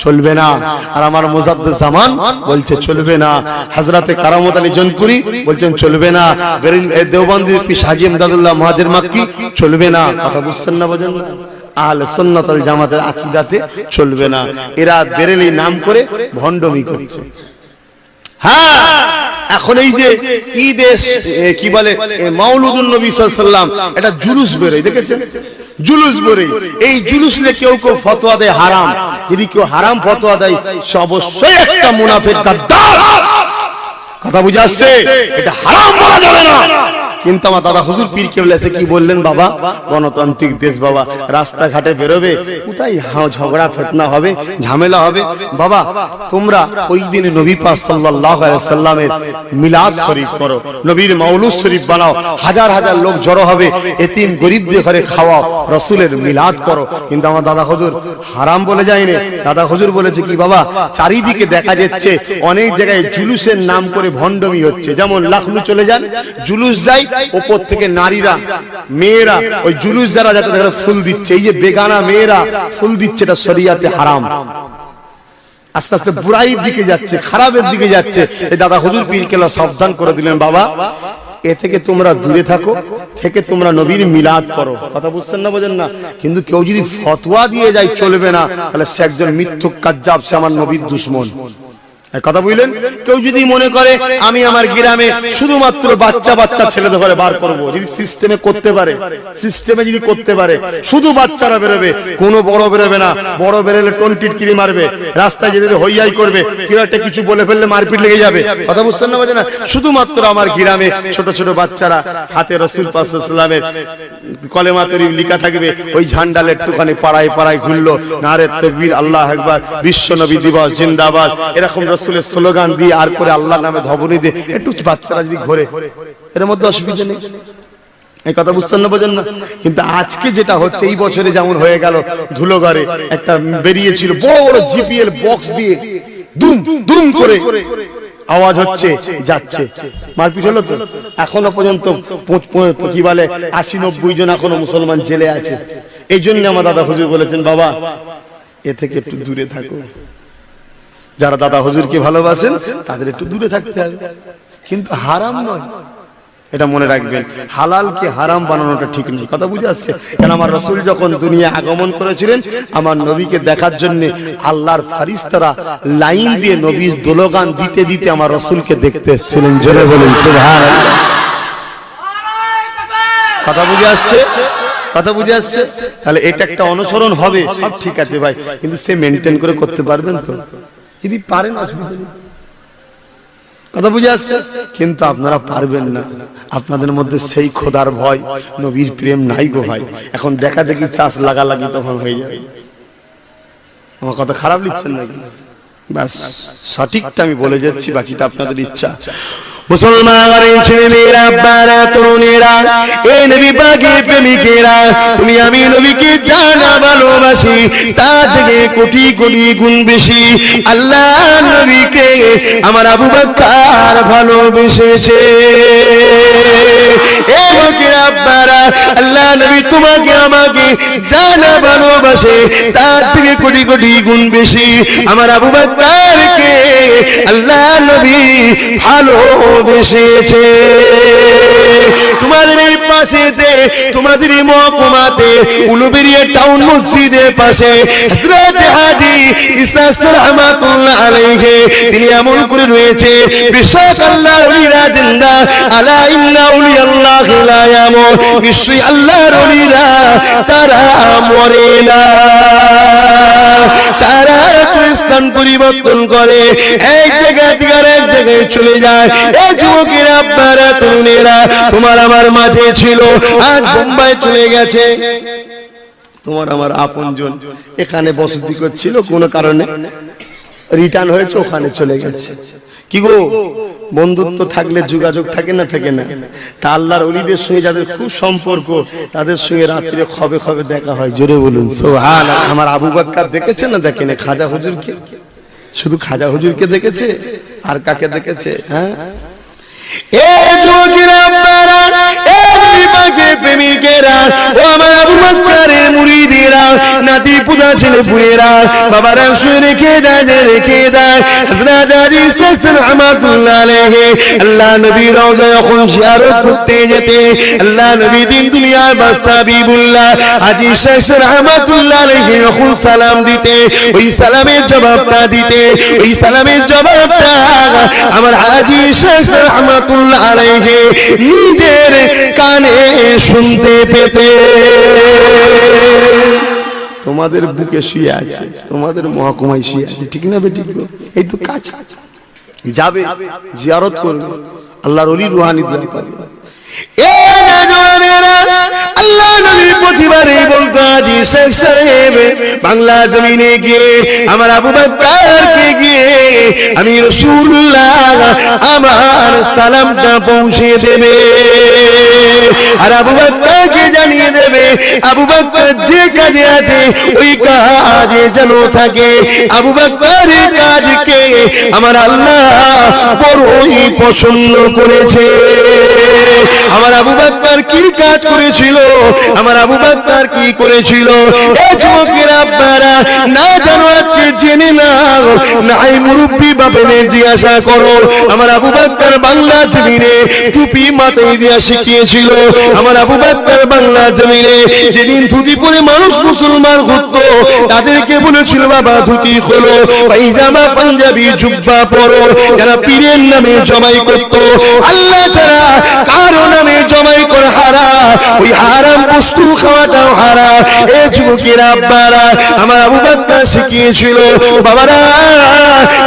চলবে না। আর আমার মুজাদ্দিদ জামান বলছে চলবে না। হযরতে কারামত আলী জনপুরি বলছেন চলবে না। দেওবন্দির পীর হাজী ইমদাদুল্লাহ মুহাজির মাক্কি চলবে না, কথা বুঝছেন না, বোঝেন না। আহলে সুন্নাত ওয়াল জামাতের আকীদাতে চলবে না। এরা বেরেলি নাম করে ভণ্ডমি করছে। হ্যাঁ, এখন এই যে ঈদে কি বলে মাওলুদুন নবী সাল্লাল্লাহু আলাইহি ওয়াসাল্লাম, এটা জুলুস বেরোয়, দেখেছেন জুলুস বেরোয়। এই জুলুসলে কেউ কেউ ফতোয়া দেয় হারাম। যদি কেউ হারাম ফতোয়া দেয় সে অবশ্যই একটা মুনাফিক গাদ্দার, কথা বুঝে আসছে? এটা হারাম বলা যাবে না। কিন্তু আমার দাদা হুজুর পীর কেবলা এসে কি বললেন, বাবা গণতান্ত্রিক দেশ, বাবা রাস্তাঘাটে বেরোবে, কোথায় ঝগড়া ফিতনা হবে, ঝামেলা হবে, বাবা তোমরা ওই দিনে নবী পাক সাল্লাল্লাহু আলাইহি সাল্লামের মিলাদ শরীফ করো, নবীর মাউলুদ শরীফ বানাও, হাজার হাজার লোক জড়ো হবে, এতিম গরিবদের ঘরে খাওয়াও, রাসূলের মিলাদ করো। কিন্তু আমার দাদা হুজুর হারাম বলে যায়নি। দাদা হুজুর বলেছে কি, বাবা চারিদিকে দেখা যাচ্ছে অনেক জায়গায় জুলুসের নাম করে ভণ্ডমি হচ্ছে। যেমন লাখনৌ চলে যান, জুলুস যায়, উপর থেকে নারীরা মেয়েরা ওই জুলুস যারা যাতে ফুল দিচ্ছে, এই যে বেগানা মেয়েরা ফুল দিচ্ছে, এটা শরীয়তে হারাম। আস্তে আস্তে বুড়াইয়ের দিকে যাচ্ছে, খারাপের দিকে যাচ্ছে। এই দাদা হুজুর পীর কেবলা সাবধান করে দিলেন, বাবা এ থেকে তোমরা দূরে থাকো, থেকে তোমরা নবীর মিলাদ করো, কথা বুঝছেন না, বোঝেন না। কিন্তু কেউ যদি ফতোয়া দিয়ে যায় চলবে না, তাহলে সে একজন মিথ্যুক কাজ্জাব, সে আমার নবীর দুশমন, কথা বুঝলেন। কেউ যদি মনে করে আমি আমার গ্রামে শুধুমাত্র বাচ্চা বাচ্চা ছেলেদের ঘরে বার করব, যদি সিস্টেমে করতে পারে, সিস্টেমে যদি করতে পারে, শুধু বাচ্চারা বেরোবে, কোনো বড় বেরোবে না। বড় বেরোলে টিটকিরি মারবে, রাস্তায় যেতে হইয়াই করবে, কেউ একটা কিছু বলে ফেললে মারপিট লেগে যাবে, কথা বুঝছেন না, বোঝেন না। শুধুমাত্র আমার গ্রামে ছোট ছোট বাচ্চারা হাতে রাসূল পাক সাল্লাল্লাহু আলাইহি ওয়াসাল্লামের কলেমা তরিব লেখা থাকবে, ওই ঝান্ডালে একটুখানি পাড়ায় পাড়ায় ঘুরলো, নারে তাকবীর, আল্লাহু আকবার, বিশ্ব নবী দিবস জিন্দাবাদ, এরকম রাসূলের স্লোগান দিয়ে আর করে আল্লাহর নামে ধবনি দিয়ে একটু বাচ্চারা যদি ঘোরে, এর মধ্যে অসুবিধা নেই, এই কথা বুঝছেন না, বোঝেন না। কিন্তু আজকে যেটা হচ্ছে, এই বছরে যেমন হয়ে গেল ধুলোগড়ে একটা বেরিয়েছিল বড় জিপিএল বক্স দিয়ে দুম দুম করে আওয়াজ হচ্ছে, যাচ্ছে, মারপিট হলো তো। এখনো পর্যন্ত কি বলে ৮০-৯০ জন এখনো মুসলমান জেলে আছে। এই জন্য আমার দাদা হুজুর বলেছেন, বাবা এ থেকে একটু দূরে থাকো। যারা দাদা হুজুরকে ভালোবাসেন তাদের একটু দূরে থাকতে হবে, কিন্তু হারাম নয়, এটা মনে রাখবেন। হালালকে হারাম বানানোটা ঠিক নয়, কথা বুঝে আসছে? কারণ আমার রাসূল যখন দুনিয়া আগমন করেছিলেন, আমার নবীকে দেখার জন্য আল্লাহর ফেরেশতারা লাইন দিয়ে নবীর দোলগান দিতে দিতে আমার রাসূলকে দেখতে এসেছিলেন। জোরে বলেন সুবহানাল্লাহ। কথা বুঝে আসছে? কথা বুঝে আসছে? তাহলে এটা একটা অনুসরণ হবে, সব ঠিক আছে ভাই, কিন্তু সে মেনটেন করে করতে পারবেন তো? যদি পারেন অসুবিধা নেই, কথা বুঝে আসছে। কিন্তু আপনারা পারবেন না, আপনাদের মধ্যে সেই খোদার ভয়, নবীর প্রেম নাই গো ভাই। এখন দেখা দেখি চাষ লাগালাগি তখন হয়ে যাবে। আমার কথা খারাপ লিখছেন নাকি? বাস সঠিকটা আমি বলে যাচ্ছি, বাকিটা আপনাদের ইচ্ছা। মুসলমানের ছেলেমেয়েরা, আব্বারা, তরুণেরা, এই নবী পাকের প্রেমিকেরা, তুমি আমি নবীকে জানা ভালোবাসি, তার থেকে কোটি কোটি গুণ বেশি আল্লাহ নবীকে আমার আবু বকর ভালোবেসেছে। এই লোকের আব্বারা, আল্লাহ নবী তোমাকে আমাকে জানা ভালোবাসে, তার থেকে কোটি কোটি গুণ বেশি আমার আবু বকরকে আল্লাহ নবী ভালোবেসেছে। তোমাদের এই পাশেতে, তোমাদের এই মহকুমাতে উলুবেড়িয়া টাউন মসজিদের পাশে হযরত হাজী ইসহাক রাহমাতুল্লাহ আলাইহি তিনি এমন করে রয়েছে, বিশ্বক আল্লাহর ওলিরা জিন্দা, আলা ইন্না আউলিয়াল্লাহি লা ইয়ামুত, নিশ্চয়ই আল্লাহর ওলিরা তারা মরে না, তারা স্থান পরিবর্তন করে, এক জায়গা থেকে আরেক জায়গায় চলে যায়। এই যুবকেরা, আপনারা, তরুণেরা, তোমার আমার মাঝে ছিল, আজ বোম্বাই চলে গেছে। তোমার আমার আপনজন এখানে বসতি করছিল, কোনো কারণে রিটার্ন হয়েছে, ওখানে চলে গেছে। কি গো, বন্ধুত্ব থাকলে যোগাযোগ থাকে না, থাকে না? তা আল্লাহর ওলিদের সঙ্গে যাদের খুব সম্পর্ক, তাদের সঙ্গে রাত্রে খবে খবে দেখা হয়। জোরে বলুন সুবহানাল্লাহ। আমার আবু বকর দেখেছে না, দেখেন খাজা হুজুরকে? শুধু খাজা হুজুরকে দেখেছে, আর কাকে দেখেছে? হ্যাঁ, এই যুবকেরা, আপনারা, এই নবী পাকের প্রেমিকেরা, ও আমার আবু বকরের মুরিদেরা, নাতি পুজা ছেলে পুয়েরা, বাবারা শুয়ে রেখে দেয়, রেখে দেয়। হযরত হাজী ইসহাক রাহমাতুল্লাহ আলাইহি আল্লাহ নবীর রওজা যখন জিয়ারত করতে যেতে, আল্লাহ নবী দিন দুনিয়ার বাদশা হাবিবুল্লাহ হাজী ইসহাক রাহমাতুল্লাহ আলাইহি যখন সালাম দিতে, ওই সালামের জবাবটা দিতে, ওই সালামের জবাবটা আমার হাজী ইসহাক রাহমাতুল্লাহ আলাইহি নিজের কানে শুনতে পেতে। তোমাদের বুকে শুয়ে আছে, তোমাদের মহকুমায় শুয়ে আছে, ঠিক না বেঠিক? এই তো কাজ, যাবে জিয়ারত করবে, আল্লাহর ওলি রুহানি দোয়া পাবে। আল্লাহ নবী প্রতিবারই বলতো, হাজী ইসহাক সাহেব বাংলা জমিনে গিয়ে আমার আবু বকরকে গিয়ে আমি রাসূলুল্লাহ আমার সালামটা পৌঁছে দেবে, আর আবু বকরকে জানিয়ে দেবে আবু বকর যে কাজে আছে ওই কাজে যেন থাকে। আবু বকরের কাজকে আমার আল্লাহ বড়ই পছন্দ করেছে। আমার আবু বকর কি কাজ করেছিল, আমার আবু বকর কি করেছিল? এই যুবকেরা, আপনারা না জানো, আজকে জেনে নাও, নাই মুরব্বী বাপেদের জিজ্ঞাসা করো। আমার আবু বকর বাংলা জমিনে টুপি মাথায় দিয়া শিখিয়েছিল। আমার আবু বকর বাংলা জমিনে যেদিন ধুতি পরে মানুষ মুসলমান ঘুরতো, তাদেরকে বলেছিল, বাবা ধুতি খোলো, পায়জামা পাঞ্জাবি জুব্বা পরো। যারা পীরের নামে জবাই করতো, আল্লাহ ছাড়া কারো নামে জবাই করে হারাম, ওই হারাম বস্তু খাওয়াটাও হারাম। এই যুবকেরা, আব্বারা, আমার আবু বকর শিখিয়েছিল, বাবারা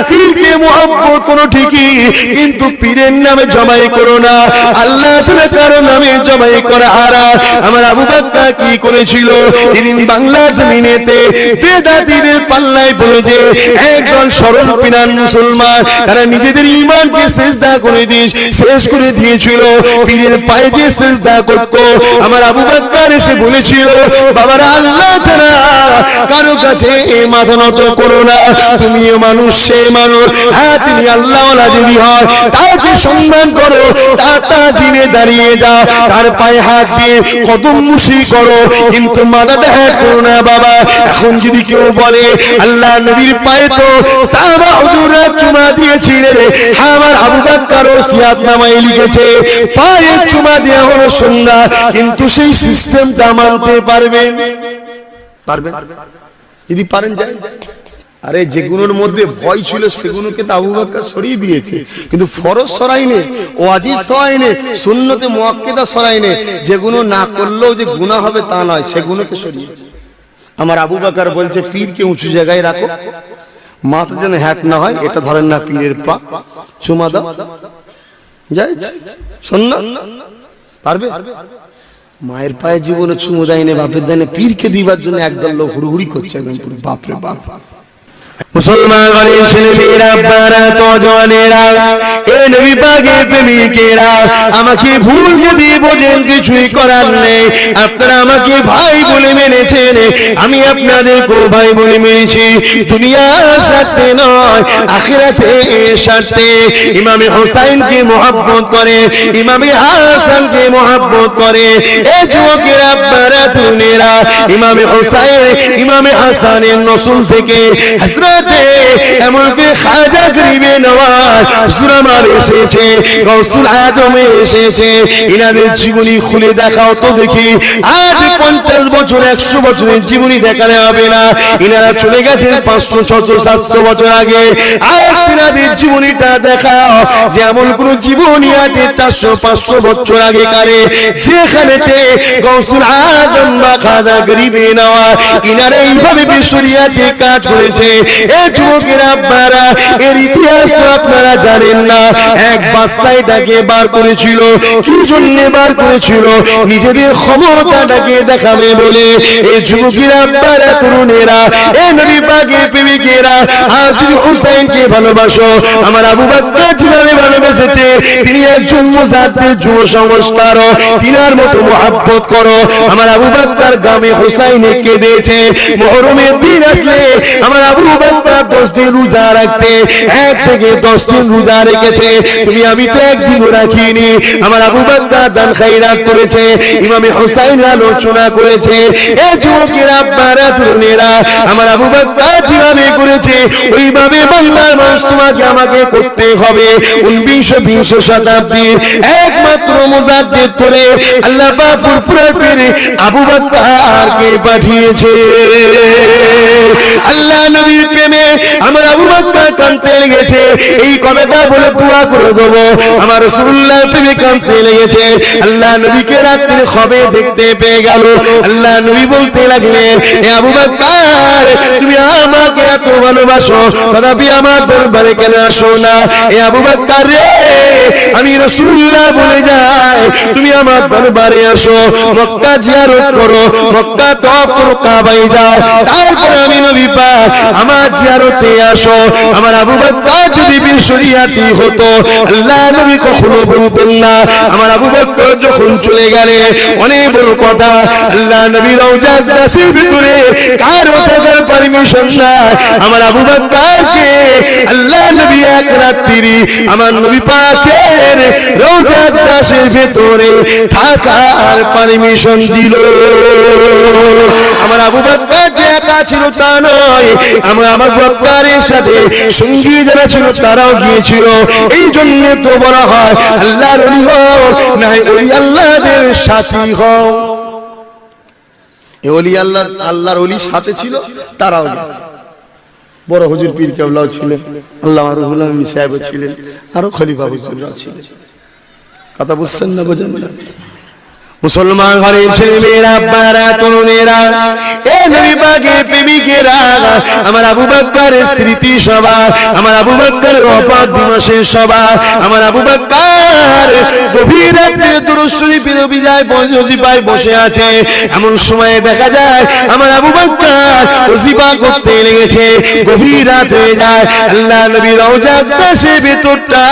পীরকে মুহাব্বত করো ঠিকই, কিন্তু পীরের নামে জবাই করো না, আল্লাহ ছাড়া কারো নামে জবাই করা হারাম। আমার আবু বকর কি করেছিল? এদিন বাংলা জমিনেতে বেদাতীদের পাল্লায় পড়েছে একদল সরল পিনান মুসলমান, তারা নিজেদের ঈমানকে সিজদা করে দিয়ে শেষ করে দিয়েছিল, পীরের পায়ে যে সিজদা করত। আমার আবু বকর এসে বলেছিল, বাবারা আল্লাহ ছাড়া কারো কাছে মাথা নত করো না, তুমিও মানুষ, সে মানুষ। হ্যাঁ, তিনি আল্লাহওয়ালা যদি হয় তাকে সম্মান করো, তার তাজিমে দাঁড়িয়ে যাও, তার পায়ে হাত দিয়ে কদম মুশি করো, কিন্তু মাথাটা হ্যাঁ করো না। বাবা, এখন যদি কেউ বলে আল্লাহ নবীর পায়ে তো সাহাবা হুজুররা চুমা দিয়েছিলেন, হ্যাঁ, আমার আবু বকর সিয়াতনামায় লিখেছে পায়ে চুমা দেওয়া হলো সুন্নাহ, কিন্তু সেই সিস্টেমটা মানতে পারবেন? পারবেন? যদি পারেন যায়। আরে যেগুলোর মধ্যে ভয় ছিল সেগুলোকে তো আবু বকর সরিয়ে দিয়েছে, কিন্তু ফরজ সরাইনে, ওয়াজিব সরাইনে, সুন্নতে মুআক্কাদা সরাইনে। যেগুলো না করলেও যে গুনাহ হবে তা নয়, সেগুলোকে সরিয়েছে। আমার আবু বকর বলছে, পীরকে উঁচু জায়গায় রাখো, মাথা যেন হ্যাট না হয়, এটা ধরেন না পীরের পা, চুমা দাও, যাই সুন্নাত। পারবে? মায়ের পায়ে জীবনে চুমু দেয়নি, বাপের দেয়নি, পীরকে দিবার জন্য একদল লোক হুড়ুহুড়ি করছে, একদম বাপরে বাপ। মুসলমান ঘরের ছেলেমেয়েরা, বারা তো জওয়ানেরা, এ নবী পাকের প্রেমিকেরা, আমাকে ভুল যদি বোঝেন কিছুই করার নেই। আপনারা আমাকে ভাই বলে মেনেছেন, আমি আপনাদেরকে ভাই বলে মেনেছি। দুনিয়ার স্বার্থে নয়, আখিরাতের স্বার্থে। ইমামে হোসাইনকে মহব্বত করে, ইমামে হাসানকে মহব্বত করে। এ যুবকেরা, বারা তরুণেরা, ইমামে হোসাইন ইমামে হাসানের নসল থেকে হযরত এমনকি খাজা গরিবে নওয়াজ হুজুর আমার এসেছে, গৌসুল আজম এসেছে। ইনাদের জীবনী খুলে দেখাও তো দেখি। আজ 50 বছর 100 বছরের জীবনী দেখালে হবে না। ইনারা চলে গেছেন 500 600 700 বছর আগে। আর ইনাদের জীবনীটা দেখাও যে এমন কোন জীবনী আছে 400 500 বছর আগে কারে, যেখানেতে গৌসুল আজম বা খাজা গরিবে নওয়াজ ইনারা এইভাবে বিশ্বরিয়াতে কাজ করেছে। এ যুবকেরা, আপনারা এর ইতিহাস আপনারা জানেন না। এক বাদশা এটাকে বার করেছিল, কি জন্য বার করেছিল? নিজেদের ক্ষমতাটাকে দেখাবে বলে। এই যুবকেরা, আপনারা তরুণেরা, এ নবী পাকের প্রেমিকেরা, আজ যদি হুসাইনকে ভালোবাসো, আমার আবু বকর যেভাবে ভালোবেসেছে, তিনি একজন মুজাদ্দিদ যুব সংস্কার, তিনার মতো মহব্বত করো। আমার আবু বকর গ্রামে হুসাইনে কেঁদেছে। মুহররমের দিন আসলে আমার আবু বকর 10 দিন রোজা রাখতে, 1 থেকে 10 দিন রোজা রেখেছে। তুমি আমি তো একদিনও রাখিনি। আমার আবু বকর দান খায়রাত করেছে, ইমামে হুসাইন আলোচনা করেছে। এ যুবকেরা, আপনারা তরুণেরা, আমার আবু বকর যেভাবে করেছে ওইভাবে বাংলার মানুষ তোমাকে আমাকে করতে হবে। 19 শতাব্দীর একমাত্র মুজাদ্দিদ করে আল্লাহ পাক পুরপুরের পীর আবু বকরকে পাঠিয়েছে। আল্লাহ নবীর প্রেমে আমার আবু বকর কাঁদতে লেগেছে। এই কথাটা বলে দোয়া করে দেব। আমার রাসূলুল্লাহর প্রেমে কাঁদতে লেগেছে। আল্লাহ নবীকে রাত্রে খবে দেখতে পেয়ে গেল। আল্লাহ নবী বলতে লাগলেন, এ আবু বকর, তুমি আমাকে এত ভালোবাসো, তথাপি আমার দরবারে কেন আসো না? এ আবু বকর রে, আমি রাসূলুল্লাহ বলে যাই, তুমি আমার দরবারে আসো, মক্কা জিয়ারত করো, মক্কা তওয়াফ করো, কাবায় যাও, তারপর আমি নবী পাক আমার জিয়ারতে আসো। আমার আবু বকর যদি বিশ্বরিয়াতি হতো, আল্লাহ নবী কখনো বলতেন না। আমার আবু বকর যখন চলে গেলে, অনেক বড় কথা, আল্লাহ নবী রওজার দাসের ভিতরে কারো থাকার পারমিশন নাই। আমার আবু বকরকে আল্লাহ নবী এক রাত্রি আমার নবী পাকের রওজার দাসের ভিতরে থাকার পারমিশন দিল। আমার আবু বকর যে একা ছিল তা নয়, আমার বকরের সাথে সঙ্গী যারা ছিল তারাও গিয়েছিল। এই জন্য তো বলা হয় আল্লাহর ওলি হও, না ওলি আল্লাহদের সাথী হও। এই ওলি আল্লাহর ওলির সাথে ছিল, তারাও গেছে। বড় হুজুর পীর কেবলাও ছিলেন, আল্লামা রুহুল আমিন সাহেব ছিলেন, আরো খলিফা হুজুররা ছিলেন। কথা বুঝছেন না, বোঝেন না? মুসলমান ঘরের ছেলেমেয়েরা, বারা তরুণেরা, এ নবী পাকের প্রেমিকেরা, আমার আবু বকরের স্মৃতি সভা, আমার আবু বকরের ওফাত দিবসের সভা, আমার আবু বকর গভীর রাত্রে দুরূদ শরীফের ওজিফায় বসে আছে। এমন সময়ে দেখা যায় আমার আবু বকর ওজিফা করতে লেগেছে। গভীর রাত হয়ে যায়, আল্লাহ নবী রওজার দাসের ভেতরটা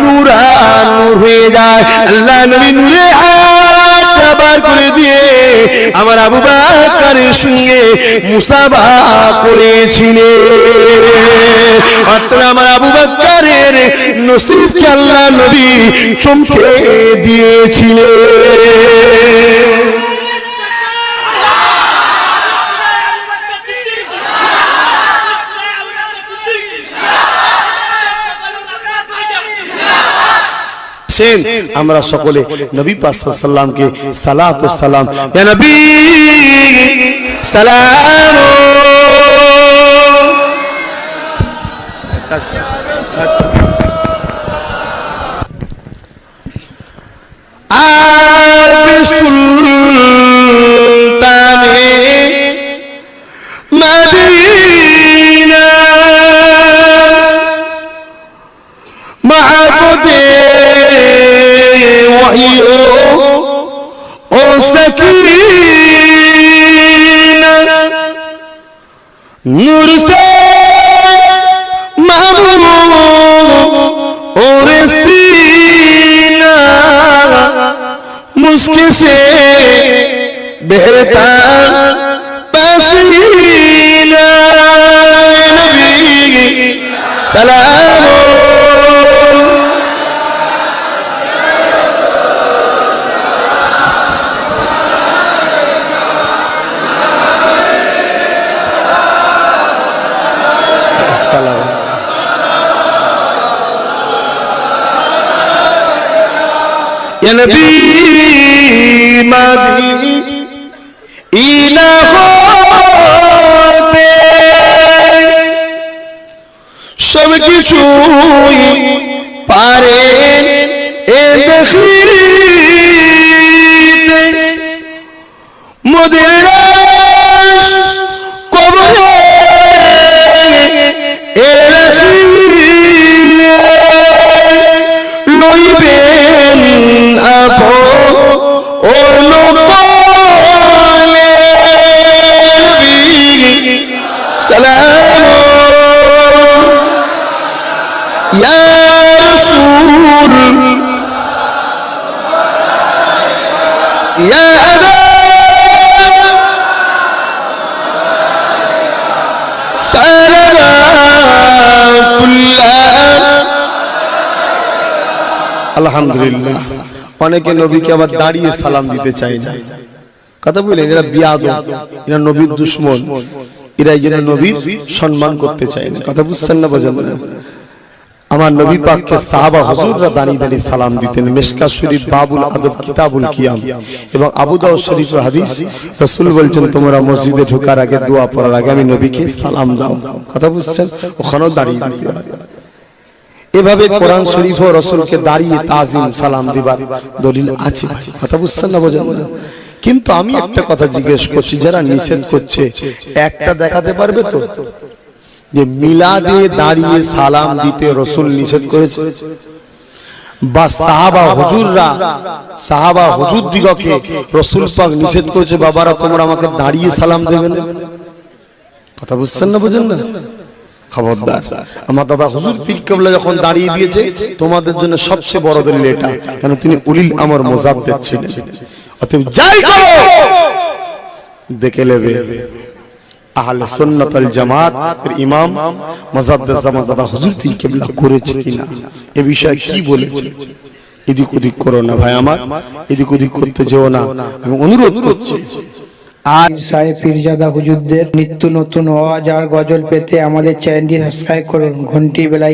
নূরানূর হয়ে যায়। আল্লাহ নবী নূরে বার করে দিয়ে আমার আবু বকরের সঙ্গে মুসাফা করেছিলেন। অর্থাৎ আমার আবু বকরের নসিবকে আল্লাহ নবী চমকে দিয়েছিলেন। আমরা সকলে নবী পাক সাল্লাল্লাহু আলাইহি ওয়াসাল্লামকে সালাত ও সালাম, ইয়া নবী সালাম। नूर से से बहता पसीना नबी सलाम या नबी मादी इना होते सब কিছুই পারেন এ দেখিতে মোদের কবরে এ রাখিলে লইবেন আপো ও লোকলে সালাম ইয়া রাসূল ইয়া আলহামদুলিল্লাহ। অনেকে নবীকে আবার দাঁড়িয়ে সালাম দিতে চায় না, কথা বলেন, এরা বিয়াদব, এরা নবীর দুশমন, এরা এই জন্য নবীর সম্মান করতে চায় না, কথা বুঝছেন না? বোঝেন না? আমার নবী পাককে সাহাবা হুজুররা দাঁড়িয়ে দাঁড়িয়ে সালাম দিতেন। মিশকাত শরীফ বাবুল আদব কিতাবুল কিয়াম এবং আবু দাউদ শরীফের হাদিস, রাসূল বলেছেন তোমরা মসজিদে ঢোকার আগে দোয়া পড়ার আগে আমি নবীকে সালাম দাও, কথা বুঝছেন? ওখানেও দাঁড়িয়ে দিতে হয়। এভাবে কোরআন শরীফ ও রাসূলকে দাঁড়িয়ে তাজিম সালাম দিবার দলিল আছে, কথা বুঝছেন না? বোঝেন না? কিন্তু আমি একটা কথা জিজ্ঞেস করছি, যারা নিষেধ করছে একটা দেখাতে পারবে তো যে মিলাদে দাঁড়িয়ে সালাম দিতে রাসূল নিষেধ করেছে, বা সাহাবা হুজুর দিগকে রাসূল পাক নিষেধ করেছে বাবারা তোমরা আমাকে দাঁড়িয়ে সালাম দেবেন, কথা বুঝছেন না? বোঝেন না? খবরদার, আমার দাদা হুজুর পীর কেবলা যখন দাঁড়িয়ে দিয়েছে তোমাদের জন্য সবচেয়ে বড় দলিল এটা, কারণ তিনি উলিল আমর মুজাদ্দিদ ছিলেন। অতএব যাই করো দেখে নেবে আহলে সুন্নাত ওয়াল জামাত এর ইমাম মুজাদ্দিদ জামান দাদা হুজুর পীর কেবলা করেছে কিনা, এই বিষয়ে কি বলেছে। এদিক ওদিক করো না ভাই আমার, এদিক ওদিক করতে যেও না, আমি অনুরোধ করছি। আর সাহেব পীরজাদা হুজুরদের নিত্য নতুন ওয়াজ আর গজল পেতে আমাদের চ্যানেলটি সাবস্ক্রাইব করুন, ঘন্টি বেলায়